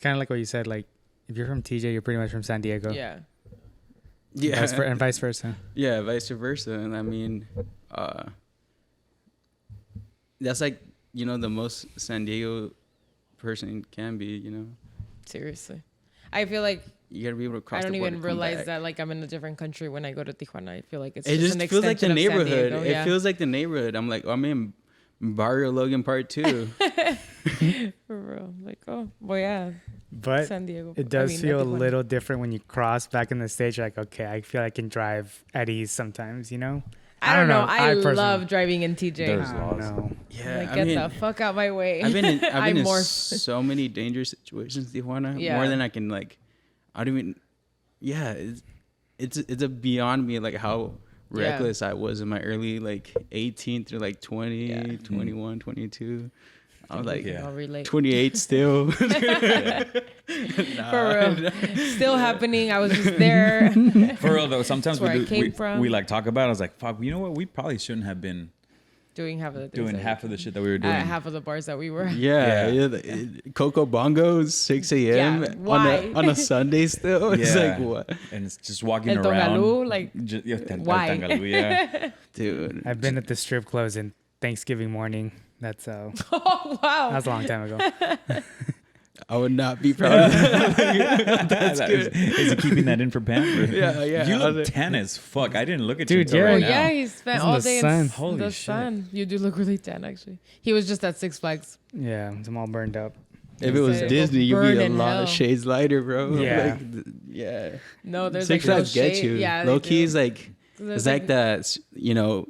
kind of like what you said. Like, if you're from TJ, you're pretty much from San Diego. Yeah. Yeah. And vice versa. Yeah, vice versa. And I mean, that's like, you know, the most San Diego person can be, you know. Seriously. I feel like you gotta be able to cross I don't the border, even realize that like I'm in a different country when I go to Tijuana. I feel like it's it just an feels like the extension of San neighborhood. Diego. It feels like the neighborhood. I'm like, oh, I'm in Barrio Logan Part 2. For real. Like, oh, well, yeah. But San Diego. it does feel a little different when you cross back in the States. You're like, okay, I feel I can drive at ease sometimes, you know? I don't know. I love driving in TJ. I don't know. Yeah, like, get the fuck out my way. I've been in so many dangerous situations in Tijuana. Yeah. More than I can, like, I don't even... Yeah, it's a beyond me, like, how reckless I was in my early, like, 18 through, like, 20, 21, 22. I was like, 28 still. For real. Still happening. I was just there. For real, though, sometimes we like talk about it. I was like, fuck, you know what? We probably shouldn't have been doing half of the doing half of the shit that we were doing. Half of the bars that we were. Yeah. Coco Bongos, 6 a.m. On a Sunday still. It's like, what? And it's just walking El around. Tongaloo, like, why? Tangaloo, yeah. Dude. I've been at the strip clubs in Thanksgiving morning. That's oh, wow. That was a long time ago. I would not be proud of that. That's good. Is he keeping that in for Pam? Yeah. You look tan as fuck. I didn't look at Dude, you. Yeah. Right now. Yeah, he spent all day in the shit. sun. You do look really tan, actually. He was just at Six Flags. Yeah, I'm all burned up. If it was Disney, you'd be a lot of shades lighter, bro. Yeah. Yeah. No, there's Six like Flags no get shade. you. Yeah, Low key is like, it's like that, you know,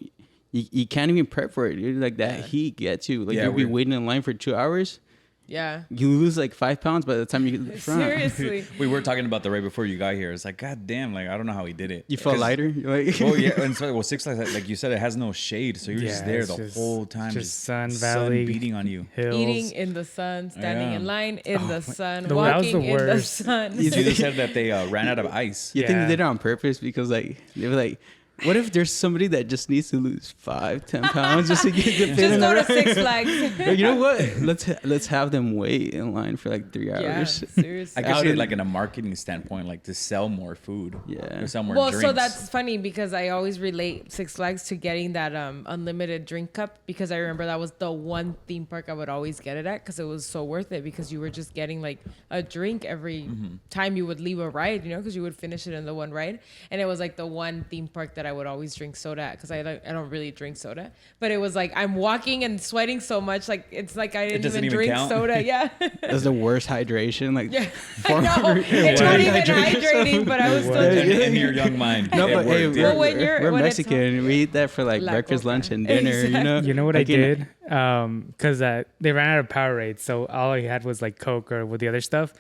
you can't even prep for it, dude. Like that heat gets you. Like you'll be waiting in line for 2 hours. Yeah. You lose like 5 pounds by the time you get to the front. Seriously. We were talking about that right before you got here. It's like, God damn, like, I don't know how he did it. You felt lighter? Like, oh, yeah. And so, Six Flags, like you said, it has no shade. So you're just there the whole time. Just sun, valley, beating on you. Hills. Eating in the sun, standing in line in the sun, that walking was the in the worst. sun. You just said that they ran out of ice. You think they did it on purpose? Because like, they were like, what if there's somebody that just needs to lose 5-10 pounds just to get the Just go to Six Flags. You know what? Let's have them wait in line for like 3 hours. Yeah, seriously. I guess it like in a marketing standpoint, like to sell more food. Yeah. To sell more Well, drinks. so that's funny because I always relate Six Flags to getting that unlimited drink cup because I remember that was the one theme park I would always get it at because it was so worth it because you were just getting like a drink every time you would leave a ride, you know, because you would finish it in the one ride. And it was like the one theme park that I would always drink soda at because I don't really drink soda. But it was like I'm walking and sweating so much, like it's like I didn't even drink soda. Yeah. That's the worst hydration. Like, I know. It's not even hydrating, but I was still drinking. in your young mind. No, but hey, we're Mexican. We eat that for like breakfast, lunch, and dinner. Exactly. You know what I did? Because they ran out of Powerade, so all I had was like Coke or with the other stuff.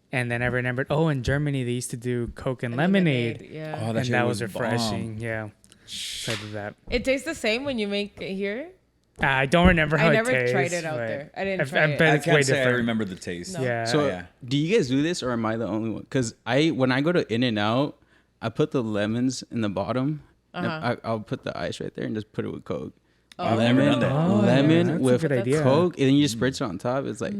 And then I remembered, in Germany they used to do Coke and lemonade. Yeah. Oh, and that was refreshing. Bomb. Yeah. So I did that. It tastes the same when you make it here. I don't remember how it tastes. I never tried it out there. I didn't try it. Bet I it's can't way say different. I remember the taste. No. Yeah. So, do you guys do this, or am I the only one? Because when I go to In-N-Out, I put the lemons in the bottom. I'll put the ice right there and just put it with Coke. I've never done that. Lemon with Coke, and then you just spritz it on top. It's like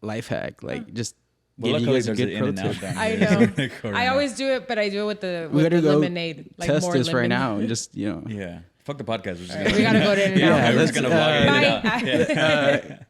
life hack. Like just. Well, give you guys a good pro tip. I know. I always do it, but I do it with the lemonade. Like test more this lemon. right now and just Yeah. Fuck the podcast. We gotta go to In-N-Out. We're just gonna vlog it out.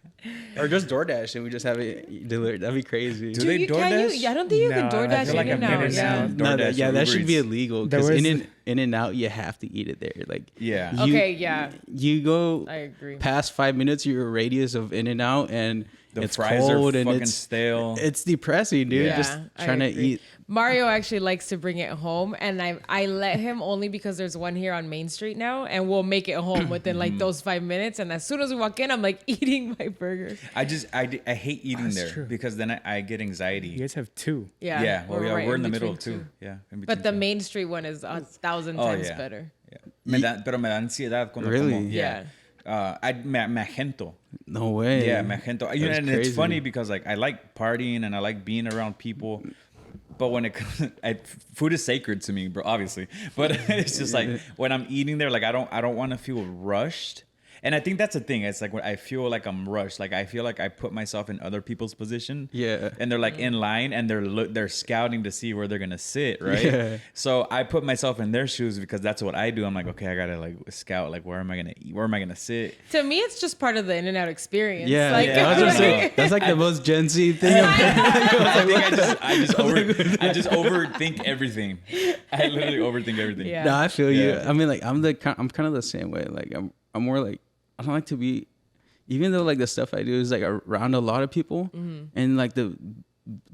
Or just DoorDash and we just have it delivered. That'd be crazy. Do they DoorDash? I don't think you can DoorDash In-N-Out. Yeah, that should be illegal because In-N-Out you have to eat it there. Like you go I agree. past 5 minutes of your radius of In-N-Out and The it's fries cold are and fucking it's stale. It's depressing, dude. Yeah, just trying to eat. Mario actually likes to bring it home, and I let him only because there's one here on Main Street now, and we'll make it home within like those 5 minutes. And as soon as we walk in, I'm like eating my burger. I hate eating there because then I get anxiety. You guys have two. Yeah. Yeah. Well, we're in the middle of between two. Yeah. But the Main Street one is 1,000 times better. Yeah. Pero me da ansiedad cuando Really? como. Yeah. Me agento. No way. Yeah, me agento. And it's funny because like I like partying and I like being around people. But when it comes, food is sacred to me, bro. Obviously, but it's just like when I'm eating there, like I don't want to feel rushed. And I think that's the thing. It's like when I feel like I'm rushed. Like I feel like I put myself in other people's position. Yeah. And they're like in line and they're scouting to see where they're gonna sit, right? Yeah. So I put myself in their shoes because that's what I do. I'm like, okay, I gotta like scout. Like, where am I gonna eat? Where am I gonna sit? To me, it's just part of the In-N-Out experience. Yeah, Like, I was gonna say, that's like the most Gen Z thing. I think I just overthink everything. I literally overthink everything. Yeah. No, I feel you. Yeah. I mean, like I'm kind of the same way. Like I'm more like I don't like to be, even though like the stuff I do is like around a lot of people, and like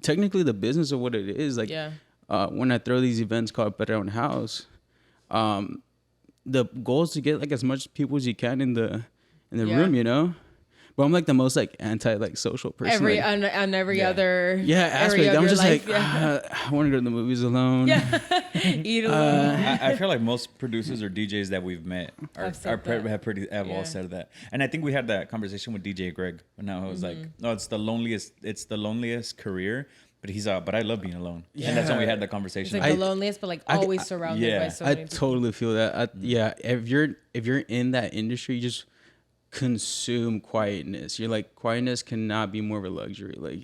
technically the business of what it is. Like when I throw these events called Perreo and House, the goal is to get like as much people as you can in the room, you know. But I'm like the most like anti like social person. On every other aspect. I'm just life, like I want to go to the movies alone. Eat alone. I feel like most producers or DJs that we've met have all Yeah. said that. And I think we had that conversation with DJ Greg. And now it was like, no, it's the loneliest carear. But I love being alone. Yeah. And that's when we had the It's conversation. like the loneliest, but like always surrounded by so many people. Totally feel that. If you're in that industry, you just consume quietness. You're like, quietness cannot be more of a luxury. Like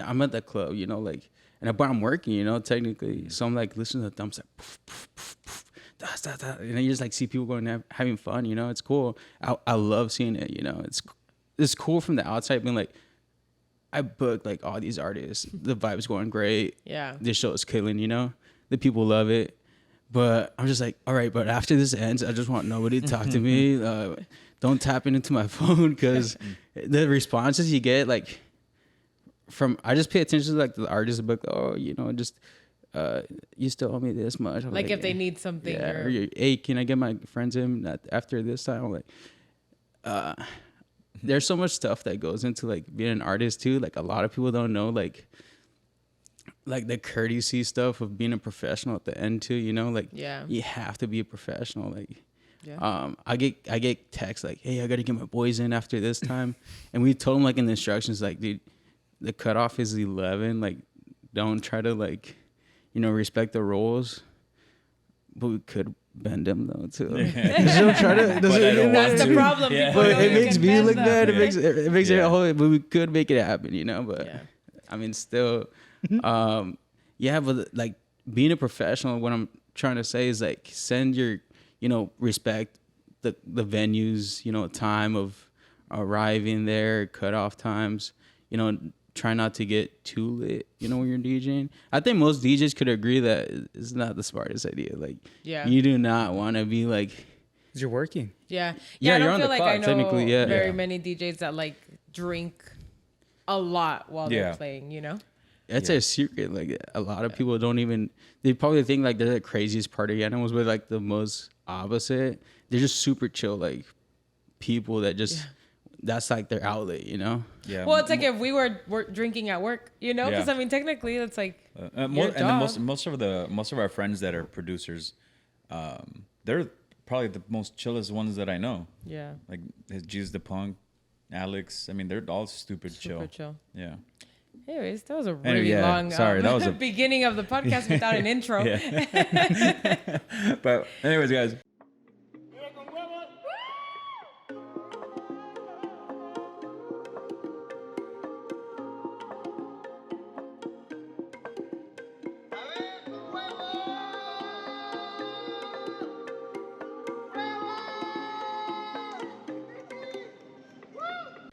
I'm at the club, you know, like, but I'm working, you know, technically. So I'm like listening to the thumbs like poof, poof, poof, poof, da, da, da. And you just like see people going having fun, you know. It's cool. I love seeing it, you know. It's cool from the outside being like, I booked like all these artists. The vibe's going great. Yeah. This show is killing, you know. The people love it. But I'm just like, all right, but after this ends, I just want nobody to talk to me. Don't tap into my phone, because the responses you get, like, I just pay attention to like the artist book. Oh, you know, just you still owe me this much. I'm like if they need something. Yeah, or hey, can I get my friends in after this time? I'm like, there's so much stuff that goes into like being an artist too. Like a lot of people don't know like the courtesy stuff of being a professional at the end too. You know, like you have to be a professional. Like. Yeah. I get texts like, hey, I gotta get my boys in after this time, and we told them like in the instructions, like, dude, the cutoff is 11. Like, don't try to like, you know, respect the rules, but we could bend them though too. Don't try to. That's the problem. Yeah. People But know it you makes can me bend look them. bad. It makes it a whole. But we could make it happen, you know. But I mean, still, but like being a professional, what I'm trying to say is like send your, you know, respect the venues, you know, time of arriving there, cutoff times, you know, try not to get too lit, you know, when you're DJing. I think most DJs could agree that it's not the smartest idea. Like, you do not want to be like, 'cause you're working. Yeah, I you're don't on feel the like clock, I know technically, very many DJs that like drink a lot while they're playing, you know? that's a secret. Like a lot of people don't even, they probably think like they're the craziest party animals, but like the most opposite. They're just super chill, like people that just, that's like their outlet, you know? Yeah. Well, it's like if we were drinking at work, you know? Because Yeah. I mean, technically, it's like most of our friends that are producers, they're probably the most chillest ones that I know. Yeah. Like Jesus the Punk, Alex. I mean, they're all super Super chill. chill. Yeah. Anyways, that was a really yeah, long sorry, that was a- beginning of the podcast without an intro. But anyways, guys.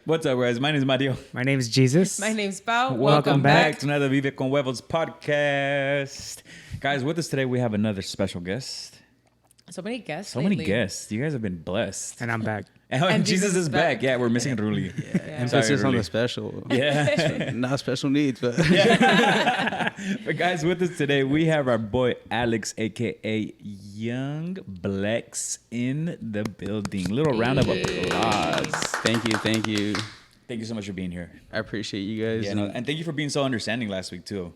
What's up, guys? My name is Mario. My name is Jesus. My name's Pao. Welcome back. to another Vive con Huevos podcast. Guys, with us today, we have another special guest. So many guests. So many guests. You guys have been blessed. And I'm back. And Jesus is back. Yeah, we're missing Ruli. Emphasis on the special. Yeah. Not special needs, but But guys, with us today, we have our boy Alex, aka Yung Blex, in the building. Little round of applause. thank you. Thank you so much for being here. I appreciate you guys. Yeah, and thank you for being so understanding last week too.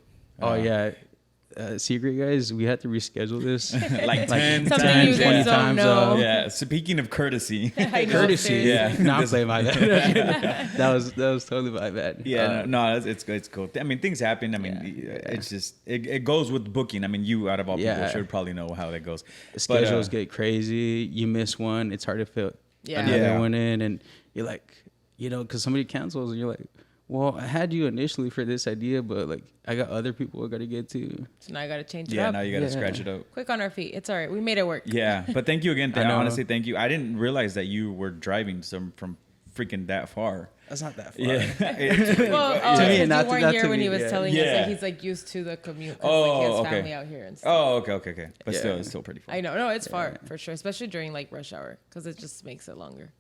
Secret guys, we had to reschedule this Like 10 Something times. you guys don't know. Yeah. Speaking of courtesy. I know, courtesy. seriously. Yeah. Not play my bad. that was totally my bad. Yeah, it's good. It's cool. I mean, things happen. I mean, it's just it goes with booking. I mean, you out of all people should probably know how that goes. Schedules get crazy. You miss one, it's hard to fill. Yeah. another Yeah. one in, and you're like, you know, because somebody cancels, and you're like, well, I had you initially for this idea, but like I got other people I got to get to. So now I got to change it Yeah, up. now you got to scratch it up. Quick on our feet. It's all right. We made it work. Yeah, but thank you again. I know. Honestly, thank you. I didn't realize that you were driving from freaking that far. That's not that far. Yeah. Well, To me, because not you to- weren't not here to when me, he was yeah. telling us Yeah. that he's like used to the commute. 'Cause, Oh, like, he has okay. family out here and stuff. Oh, okay. But Yeah. still, it's still pretty far. I know. No, it's far for sure, especially during like rush hour because it just makes it longer.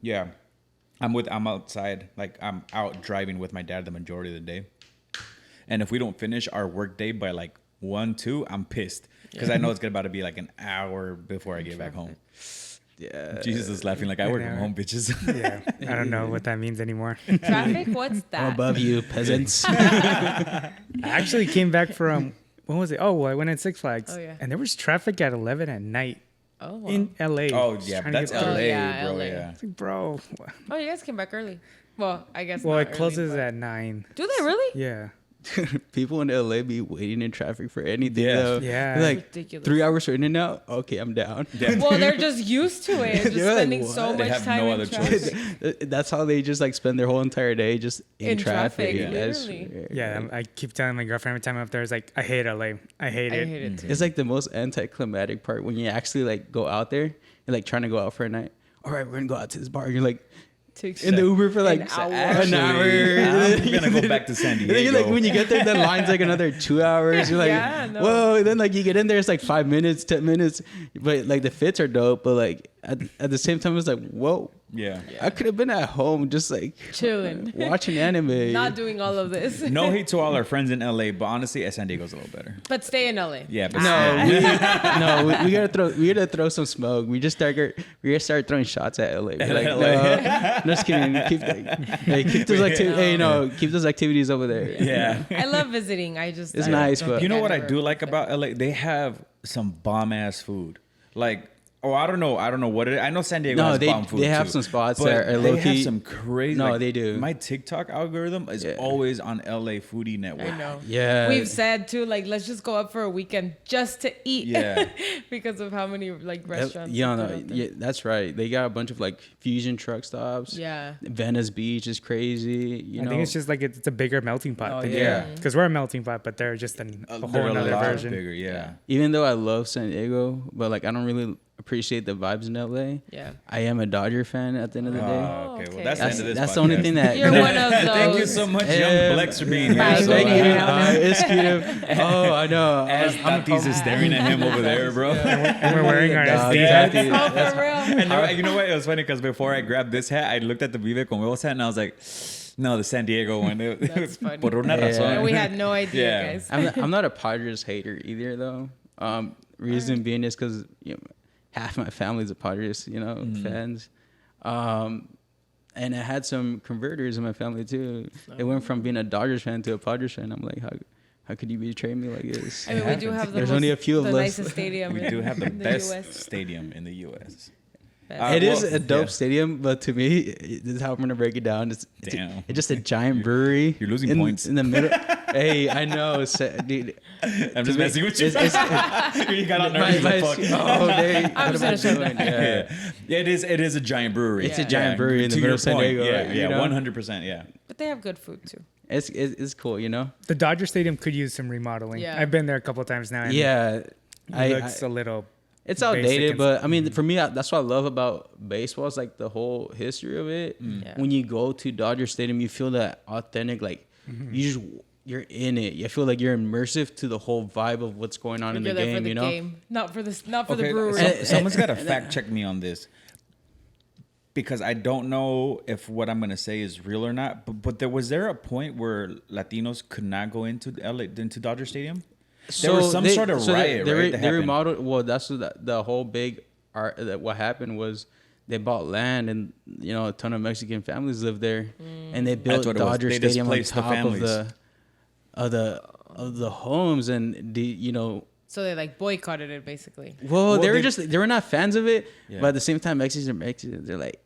Yeah, I'm outside, like I'm out driving with my dad the majority of the day, and if we don't finish our work day by like 1, 2, I'm pissed because I know it's about to be like an hour before I get back home. Yeah. Jesus is laughing like I work from home, bitches. Yeah, I don't know what that means anymore. Traffic? What's I'm that? above you, peasants. I actually came back from when was it? Oh, well, I went at Six Flags. Oh, yeah. And there was traffic at 11 at night Oh, wow. in LA. Oh Just yeah, trying to that's get LA, through. Yeah, bro. LA. Yeah. It's like, bro. Oh, you guys came back early. Well, I guess. Well, not it early, closes but- at 9. Do they really? Yeah. People in LA be waiting in traffic for anything. Yeah. Though. Yeah. They're like Ridiculous. 3 hours for in and out. Okay, I'm down. Yeah. Well, they're just used to it. Just They're like, spending so what? They much have time no in other traffic. choice. That's how they just like spend their whole entire day just in traffic. traffic, That's- literally. Yeah. I keep telling my girlfriend every time I'm up there, it's like, I hate LA. I hate I it. hate it too. It's like the most anticlimactic part when you actually like go out there and like trying to go out for a night. All right, we're gonna go out to this bar. You're like Takes in the Uber for like An hour. an hour. I'm gonna go back to San And Diego. then you're like, when you get there, the line's like another 2 hours. You're like, Yeah, no. whoa. And then like you get in there, it's like 5 minutes, 10 minutes. But like the fits are dope. But like at the same time, it's like, whoa. yeah. I could have been at home just like Chilling. watching anime. Not doing all of this. No hate to all our friends in LA, but honestly, San Diego's a little better. But stay in LA. Yeah, but No, we gotta throw some smoke. We gotta start throwing shots at LA. We're like, LA. no, just kidding. Keep those activities over there. yeah. I love visiting. It's I nice, don't but- think You know I'd what I ever do like visit. about LA? They have some bomb ass food. Like, I don't know what it is. I know San Diego No, has they- bomb food they have too, some spots but that are they low-key- have some crazy. No, like, they do. My TikTok algorithm is Yeah. always on LA Foodie Network. I know. Yeah. We've said too, like, let's just go up for a weekend just to eat. Yeah. because of how many like restaurants. Yeah, they no, put out there. yeah, that's right. They got a bunch of like fusion truck stops. Yeah. Venice Beach is crazy. You I know, think it's just like it's a bigger melting pot. Oh, than yeah. Because we're a melting pot, but they're just a whole They're a another lot version. bigger. Yeah. even though I love San Diego, but like I don't really appreciate the vibes in LA. Yeah. I am a Dodger fan at the end of the day. Oh, okay. Well, that's the That's, end of this. that's the only podcast. thing that. You're one of those. Thank you so much, Young Yeah. Blex, for being Bye, here. So, Thank you. Yeah. It's cute. Oh, I know. as Tati's is staring at him over there, bro. And we're wearing our Dog, SD Tati, hats. Oh, that's- for real. And you know what? It was funny because before I grabbed this hat, I looked at the Vive con Huevos hat and I was like, no, the San Diego one. That's funny. Por una Yeah. razón. And we had no idea, Yeah. guys. I'm not a Padres hater either, though. Reason being is because half my family's a Padres, fans. And I had some converters in my family too. It went from being a Dodgers fan to a Padres fan. I'm like, how could you betray me like this? I mean, we do have the There's most, only a few of the us. nicest stadium. We do have the in best US. stadium in the U.S. It is well, a dope yeah. stadium, but to me, this is how I'm gonna break it down. It's Damn. just a giant brewery. You're losing in, points. in the middle. Hey, I know, dude. I'm just messing with you. You got on My- nervous. my- Like, fuck. oh, they, I'm just gonna shut up. yeah. Yeah, it is a giant brewery. It's a giant brewery in the To middle your of San point, Diego, Yeah, you yeah, know? 100%. Yeah. But they have good food too. It's cool, The Dodger Stadium could use some remodeling. Yeah. I've been there a couple of times now. And Yeah, it looks a little. it's basic outdated, and but I mean, for me, that's what I love about baseball. Is like the whole history of it. Yeah. When you go to Dodger Stadium, you feel that authentic, like you're in it. You feel like you're immersive to the whole vibe of what's going on in the You're there game. for the you know, game, not for the Okay, brewery. someone's got to fact check me on this because I don't know if what I'm gonna say is real or not. But was there a point where Latinos could not go into Dodger Stadium? There was some sort of riot, right? that They happened. remodeled. Well, that's what the whole big art. That what happened was they bought land, and a ton of Mexican families lived there, and they built what it was. Dodger They Stadium on displaced the top families. of the homes, and So they like boycotted it basically. Well, Well, they were not fans of it, Yeah. but at the same time, Mexicans, they're like,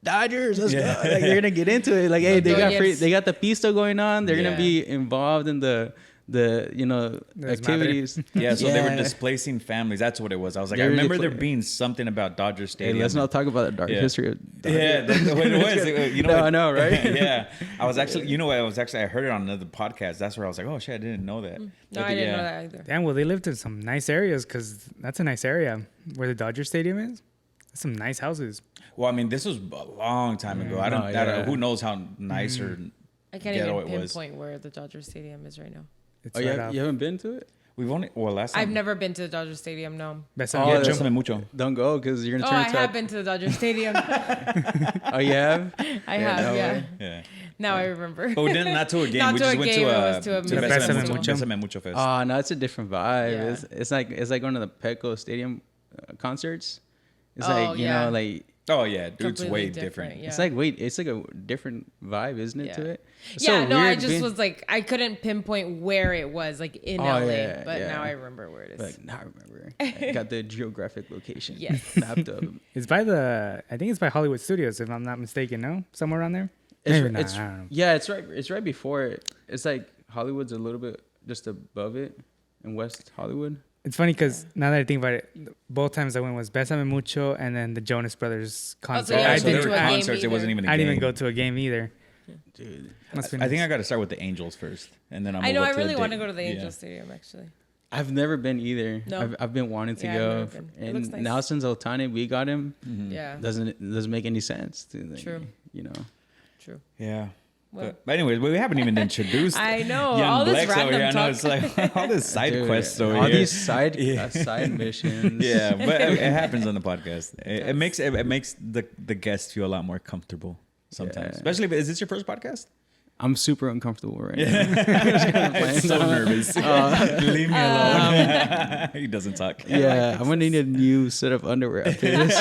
Dodgers, let's go. Like, they're gonna get into it. Like, hey, Dodgers. they got the pista going on. They're Yeah. gonna be involved in the the There's activities. Yeah, so they were displacing families. That's what it was. I was like, I remember there being something about Dodger Stadium. Hey, let's not talk about the dark history of Dodger. Yeah, that's what it was. You know, No, I know, right? Yeah, I was actually, I heard it on another podcast. That's where I was like, oh shit, I didn't know that. No, I didn't know that either. Damn, well, they lived in some nice areas because that's a nice area where the Dodger Stadium is. That's some nice houses. Well, I mean, this was a long time ago. I don't know. Who knows how nice or I can't ghetto even it was. pinpoint where the Dodger Stadium is right now. It's Oh, right you haven't been to it? We've only last time. I've never been to the Dodger Stadium. No. Yeah, Bésame mucho. Don't go because you're gonna Oh, turn I into. have been to the Dodger Stadium. Oh, you have? I have. no Yeah. way. Yeah. Now I remember. But we didn't not to a game. Not We to just a went game, to it was to a Bésame Mucho. Bésame Mucho Fest. Oh no, it's a different vibe. Yeah. It's like going to the Petco Stadium concerts. It's Oh, like yeah. like Oh yeah, dude, it's Completely way different, different. yeah. it's like a different vibe, isn't it? Yeah. To it. It's Yeah, so no, I weird just being- was like, I couldn't pinpoint where it was, like in Oh, LA, yeah, but yeah. now I remember where it is. But now I remember. I got the geographic location. Yes. Mapped up. It's by I think it's by Hollywood Studios, if I'm not mistaken. No, somewhere around there. It's, Maybe not, it's I don't know. yeah, it's right. It's right before it. It's like Hollywood's a little bit just above it in West Hollywood. It's funny because now that I think about it, both times I went was Bésame Mucho and then the Jonas Brothers concert. yeah, I so they been didn't. were to a game concerts. It either. wasn't even. I didn't even go to a game either. Dude, Must be I think nice. I got to start with the Angels first, and then I know, I really want to go to the Angel Yeah. Stadium, actually. I've never been either. No. I've been wanting to Yeah, I've go, never been. It and looks nice. now since Otani we got him, Yeah. doesn't make any sense. True. You know. True. Yeah. Well, But anyways, we haven't even introduced. I know, Young all this Blex over random here. I know talk. it's like all this side Dude, quests over all here. these side Yeah. side missions. Yeah, but it happens on the podcast. It makes the guests feel a lot more comfortable sometimes. Yeah. Especially, is this your first podcast? I'm super uncomfortable right now. I'm so nervous. Leave me alone. He doesn't talk. Yeah, I'm gonna need a new set of underwear after this.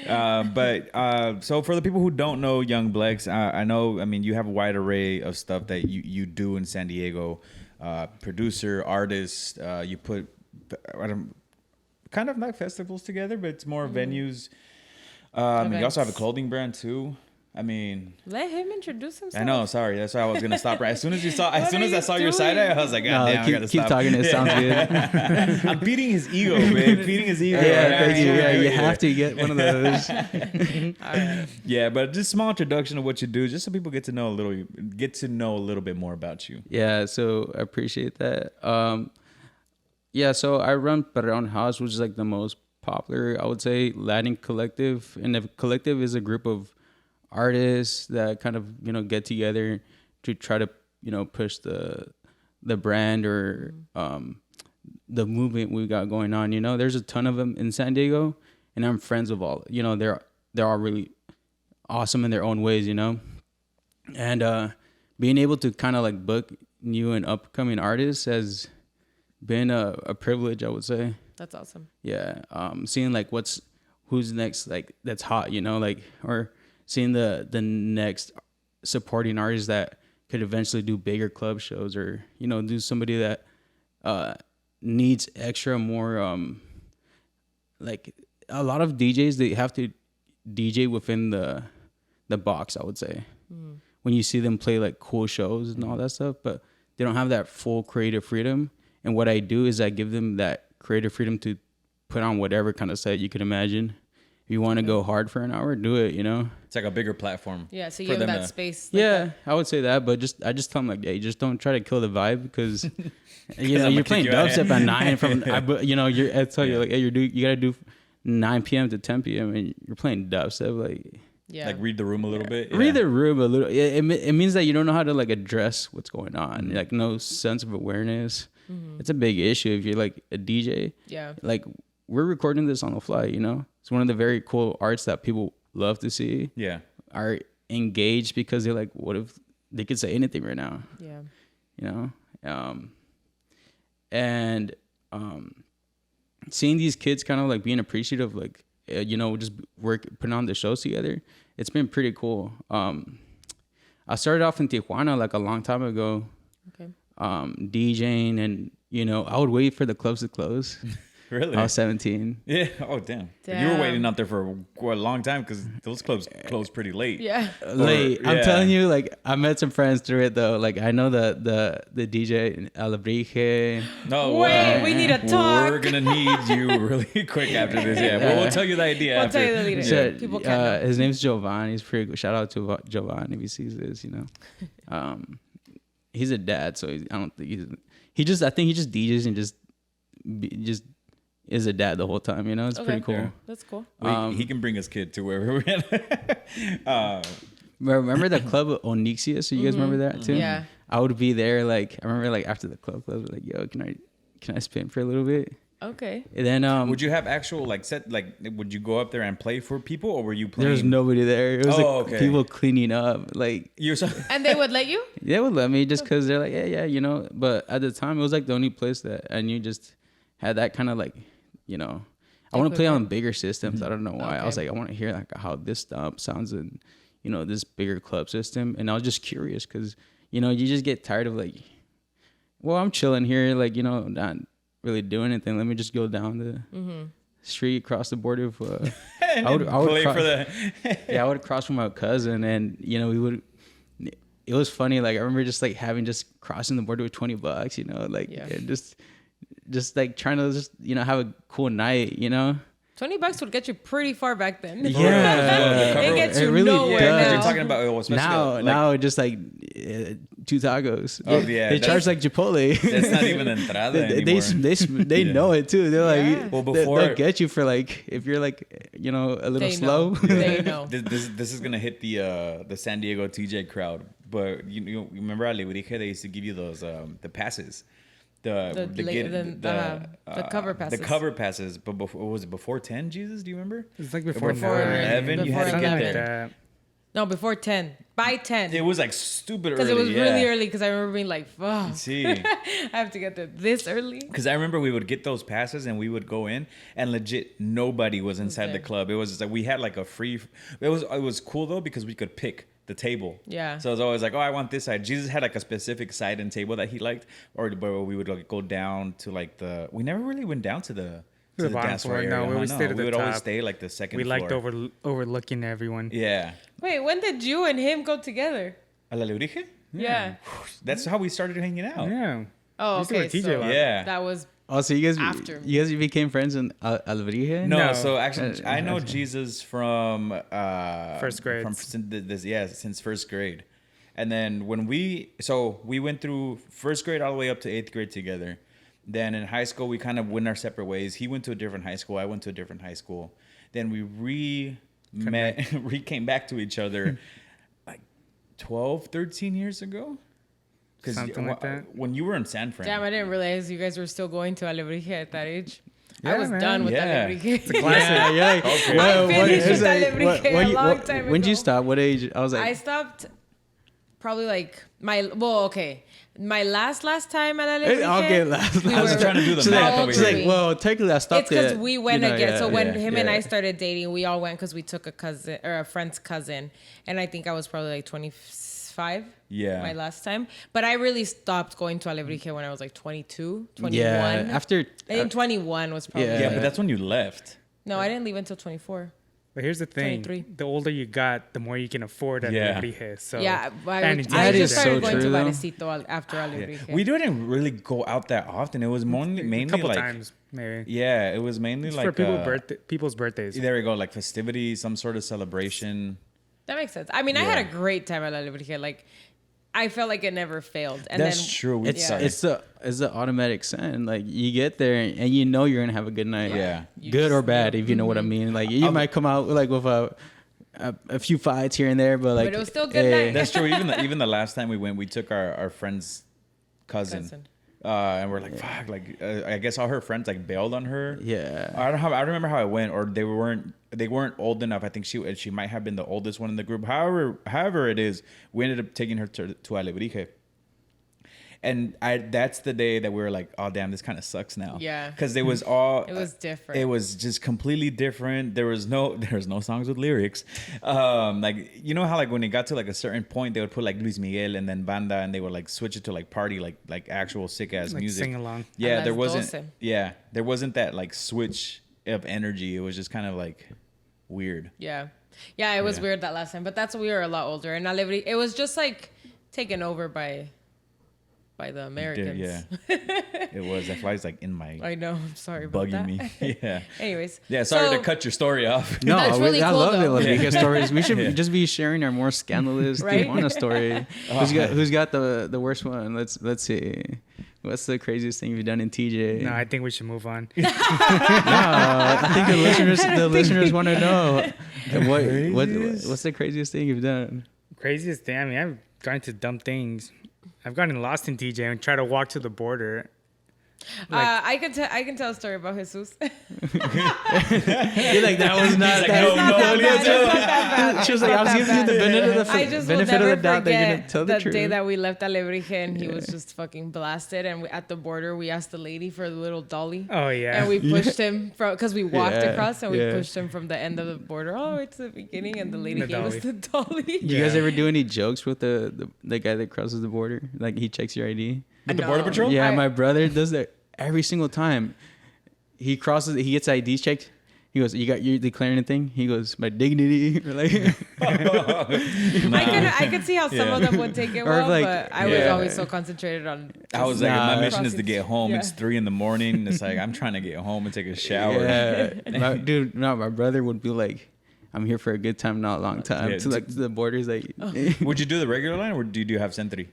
So for the people who don't know Young Blex, I know, I mean, you have a wide array of stuff that you do in San Diego. Producer, artist, you put kind of not festivals together, but it's more venues. I mean, you also have a clothing brand too. I mean, let him introduce himself. I know. Sorry, that's why I was gonna stop. Right as soon as I saw your doing? side eye, I was like, God damn, I gotta keep stop. talking. It sounds good. I'm feeding his ego, babe. Feeding his ego. Yeah, thank you. Yeah, you Yeah. have to get one of those. All right. Yeah, but just small introduction of what you do, just so people get to know a little bit more about you. Yeah, so I appreciate that. Yeah, so I run Perreo and House, which is like the most popular, I would say, Latin collective. And the collective is a group of artists that kind of, get together to try to, push the brand or the movement we got going on. There's a ton of them in San Diego, and I'm friends with all. They're all really awesome in their own ways. And being able to kind of like book new and upcoming artists has been a privilege, I would say. That's awesome. Yeah, seeing like who's next, like that's hot, or seeing the next supporting artist that could eventually do bigger club shows, or do somebody that needs extra more. Like a lot of DJs, they have to DJ within the box, I would say. When you see them play like cool shows and all that stuff, but they don't have that full creative freedom. And what I do is I give them that creative freedom to put on whatever kind of set you can imagine. If you want to go hard for an hour, do it, It's like a bigger platform. Yeah, so you for have them that to- space. Like Yeah, that. I would say that, but I just tell them like, hey, just don't try to kill the vibe because I'm you're gonna playing kick your ass. dubstep at 9 from I tell you like, hey, you gotta do 9 p.m. to 10 p.m. and you're playing dubstep, like Yeah. Like read the room a little bit. read the room a little. It means that you don't know how to like address what's going on, like no sense of awareness. It's a big issue if you're like a DJ. Yeah. Like we're recording this on the fly, It's one of the very cool arts that people love to see. Yeah. Are engaged because they're like, what if they could say anything right now? Yeah. And seeing these kids kind of like being appreciative, like, just putting on the shows together. It's been pretty cool. I started off in Tijuana like a long time ago. Okay. DJing, and I would wait for the clubs to close Really? I was 17. Yeah. Oh, damn. But you were waiting out there for a long time because those clubs closed pretty late. Yeah. Late. I'm telling you, like, I met some friends through it though. Like, I know the DJ Alebrije. No. Wait, we need to talk. We're gonna need you really quick after this. Yeah. We'll tell you the idea. We'll tell you the leader. So, People can't know. his name's Jovan. He's pretty good. Shout out to Jovan if he sees this. He's a dad, so I don't think I think he just DJs and just is a dad the whole time. It's pretty cool. Yeah. That's cool. He can bring his kid to wherever we're at. Remember the club of Onyxia? So you guys remember that too? Yeah. I would be there. Like, I remember, like, after the clubs were like, "Yo, can I spin for a little bit?" Okay. And then Would you have actual would you go up there and play for people, or were you playing? there was nobody there. It was okay. people cleaning up. Like, And they would let you? they would let me just because they're like, yeah. But at the time, it was like the only place that I knew just had that kind of like, I want to play on bigger systems. I don't know why. I was like, I want to hear like how this stuff sounds in, this bigger club system. And I was just curious because, you just get tired of like, well, I'm chilling here, like, not really doing anything. Let me just go down the street, cross the border. I would play cross, for the. I would cross with my cousin, and we would. It was funny. Like, I remember just crossing the border with $20. Like, and just like trying to just have a cool night. $20 would get you pretty far back then. Yeah. It gets you really nowhere does. now. You're talking about now just like 2 tacos. Oh, yeah. They charge like Chipotle. That's not even entrada anymore. They know it too. They're like, Well, they'll get you for like, if you're like, a little They slow. know. They know. This is gonna hit the San Diego TJ crowd, but you remember Alebrije? They used to give you those the passes. The cover passes. The cover passes, but was it before 10? Jesus, do you remember? It's like before 11. You had to get there. that. No, before 10. By 10. It was like stupid early. Because it was really early. Because I remember being like, fuck. See, I have to get there this early. because I remember we would get those passes and we would go in, and legit nobody was inside the club. It was just like we had like a free. It was cool though because we could pick the table. Yeah. So it was always like, oh, I want this side. Jesus had like a specific side and table that he liked, or we would like go down to like the. We never really went down to the dance floor. No, we always stayed at the We would top. always stay like the second. We floor. liked overlooking everyone. Yeah. Wait, when did you and him go together? A la Lebrige? Yeah. That's how we started hanging out. Yeah. Oh, used to okay. wear TJ So look. Yeah. that was Oh, so you After. guys became friends in Alebrije? No, No. so actually, I know Jesus from First grade. Since first grade, and then when we went through first grade all the way up to 8th grade together. Then in high school, we kind of went our separate ways. He went to a different high school. I went to a different high school. Then we came back to each other like 12, 13 years ago. Something like that. When you were in San Fran. damn. I didn't realize you guys were still going to Alebrije at that age. I Yeah, was man. done with Yeah. Alebrije. Yeah, you're like, Okay. well, I finished it's with like, Alebrije a long time when did you ago. stop? What age? I was like, I stopped probably like my last time at Alebrije. okay, last. we I was were- trying to do the She's math like, over she's here. like, well, technically I stopped It's because it, we went you know, again. yeah, So when yeah, him and yeah. I started dating, we all went because we took a friend's cousin, and I think I was probably like 25. Yeah. My last time, but I really stopped going to Alebrije when I was like 22, 21. Yeah, after I think 21 was probably. Yeah. Yeah, but that's when you left. No, I didn't leave until 24. But here's the thing: 23. the older you got, the more you can afford at Yeah. Alebrije. So Yeah, and I That just is started so going true, to though. Barecito after Alebrije. We didn't really go out that often. It was mainly a couple like times maybe. yeah, it was mainly It's like for people's birthdays. there we go, like festivity, some sort of celebration. That makes sense. I mean, I had Yeah. a great time at Alebrije. Like, I felt like it never failed. And That's then, true. it's Yeah. it's the automatic sign. Like, you get there and you know you're gonna have a good night. Yeah. You Good just or bad, if you know what I mean. Like, you might come out like with a few fights here and there, but like, But it was still a good night. That's true. Even the last time we went, we took our friend's cousin. And we're like, fuck, like I guess all her friends like bailed on her. Yeah. I don't remember how it went, or they weren't old enough. I think she might have been the oldest one in the group. However it is, we ended up taking her to Alebrije. And that's the day that we were like, oh damn, this kind of sucks now. Yeah. Because it was all It was different. It was just completely different. There was no songs with lyrics. Like, you know how like when it got to like a certain point, they would put like Luis Miguel and then banda, and they would like switch it to like party, like actual sick ass Like music. sing along. Yeah, A there las wasn't. 12. Yeah, there wasn't that like switch of energy. It was just kind of like weird. Yeah. Yeah, it was weird that last time, but that's we were a lot older. And Alebri, it was just like taken over by the Americans. Yeah, it was. That fly's like in my I know. I'm sorry about bugging that. me. Yeah. Anyways. Yeah, sorry so- to cut your story off. No, That's really I cool, love though. it. Like stories. We should just be sharing our more scandalous Right? Tijuana story. Who's got the worst one? Let's see. What's the craziest thing you've done in TJ? No, I think we should move on. No, I think the listeners want to know what's the craziest thing you've done. Craziest thing. I mean, I've gone to dumb things. I've gotten lost in TJ and tried to walk to the border. I can tell a story about Jesus. You're like, that was not. No, She was like, I was giving you the I just will benefit of never the doubt that you're gonna forget tell the the truth. day that we left Alebrije and he was just fucking blasted. And at the border, we asked the lady for the little dolly. Oh yeah. And we pushed him because we walked Yeah, across and we yeah. pushed him from the end of the border all the way to the beginning. And the lady The gave us the dolly. You guys ever do any jokes with the guy that crosses the border? Like he checks your ID? With the Border No. Patrol? Yeah, I- my brother does that every single time. He crosses, he gets IDs checked. He goes, "You declaring anything?" He goes, "My dignity." Or like, I could see how some of them would take it Or well, like- but I was yeah. always so concentrated on. I was like, Nah. my mission is to get home. Yeah. It's 3 a.m. It's like I'm trying to get home and take a shower. yeah, my brother would be like, "I'm here for a good time, not a long time." Yeah, to like to the borders, like, Would you do the regular line or do you have Sentry?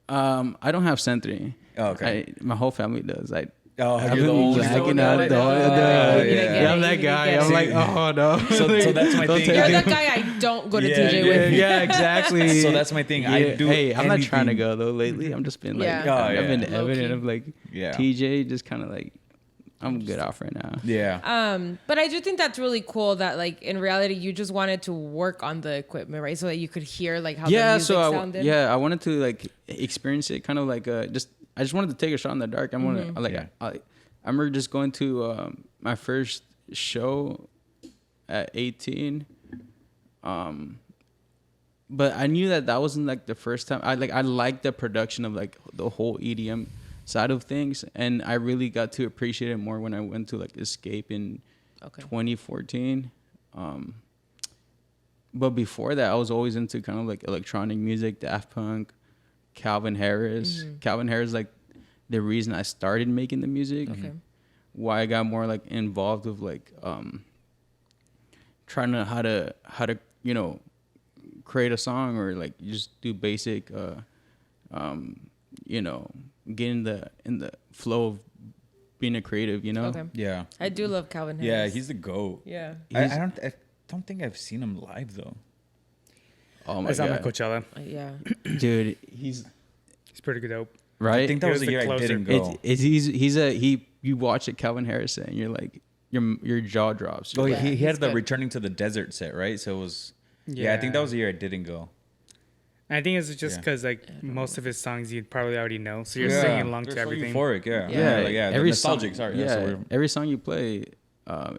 I don't have Sentry. Oh, okay. My whole family does. You're I've the been only blacking one. out Oh, the whole- yeah. You didn't get Yeah, I'm it, that you guy. didn't I'm get like, it. oh no. So that's my Don't thing. take You're it. the guy I don't go to Yeah, TJ Yeah, with. yeah, exactly. So that's my thing. I Yeah. do. Hey, I'm not trying to anything- go though. Lately, I'm just been like, Yeah. Oh, I've been yeah. evident Low-key. of like, Yeah. TJ just kind of like, I'm good off right now. Yeah. But I do think that's really cool that like in reality you just wanted to work on the equipment, right? So that you could hear like how the Yeah, music so sounded. I wanted to like experience it, kind of like I just wanted to take a shot in the dark. I want to like Yeah. I remember just going to my first show at 18. But I knew that wasn't like the first time. I liked the production of like the whole EDM side of things, and I really got to appreciate it more when I went to like Escape in 2014. But before that, I was always into kind of like electronic music, Daft Punk, Calvin Harris. Calvin Harris, like the reason I started making the music. Okay. Why I got more like involved with like trying to how to create a song or like just do basic get in the flow of being a creative, Okay. Yeah. I do love Calvin Harris. Yeah. He's the GOAT. Yeah. I don't think I've seen him live though. Oh my I saw him at god, Coachella. Yeah. dude, he's He's pretty good dope. right. I think that He was was the the year I closer. didn't go. You watch a Calvin Harris set and you're like your jaw drops. Oh, You're Yeah, he he's had the good. Returning to the Desert set, right? So it was. Yeah, I think that was the year I didn't go. I think it's just Yeah. because like most of his songs you'd probably already know, so you're singing along They're to so everything. Euphoric, yeah. Yeah. Like, yeah. Every Nostalgic. song, Sorry. yeah, So every song you play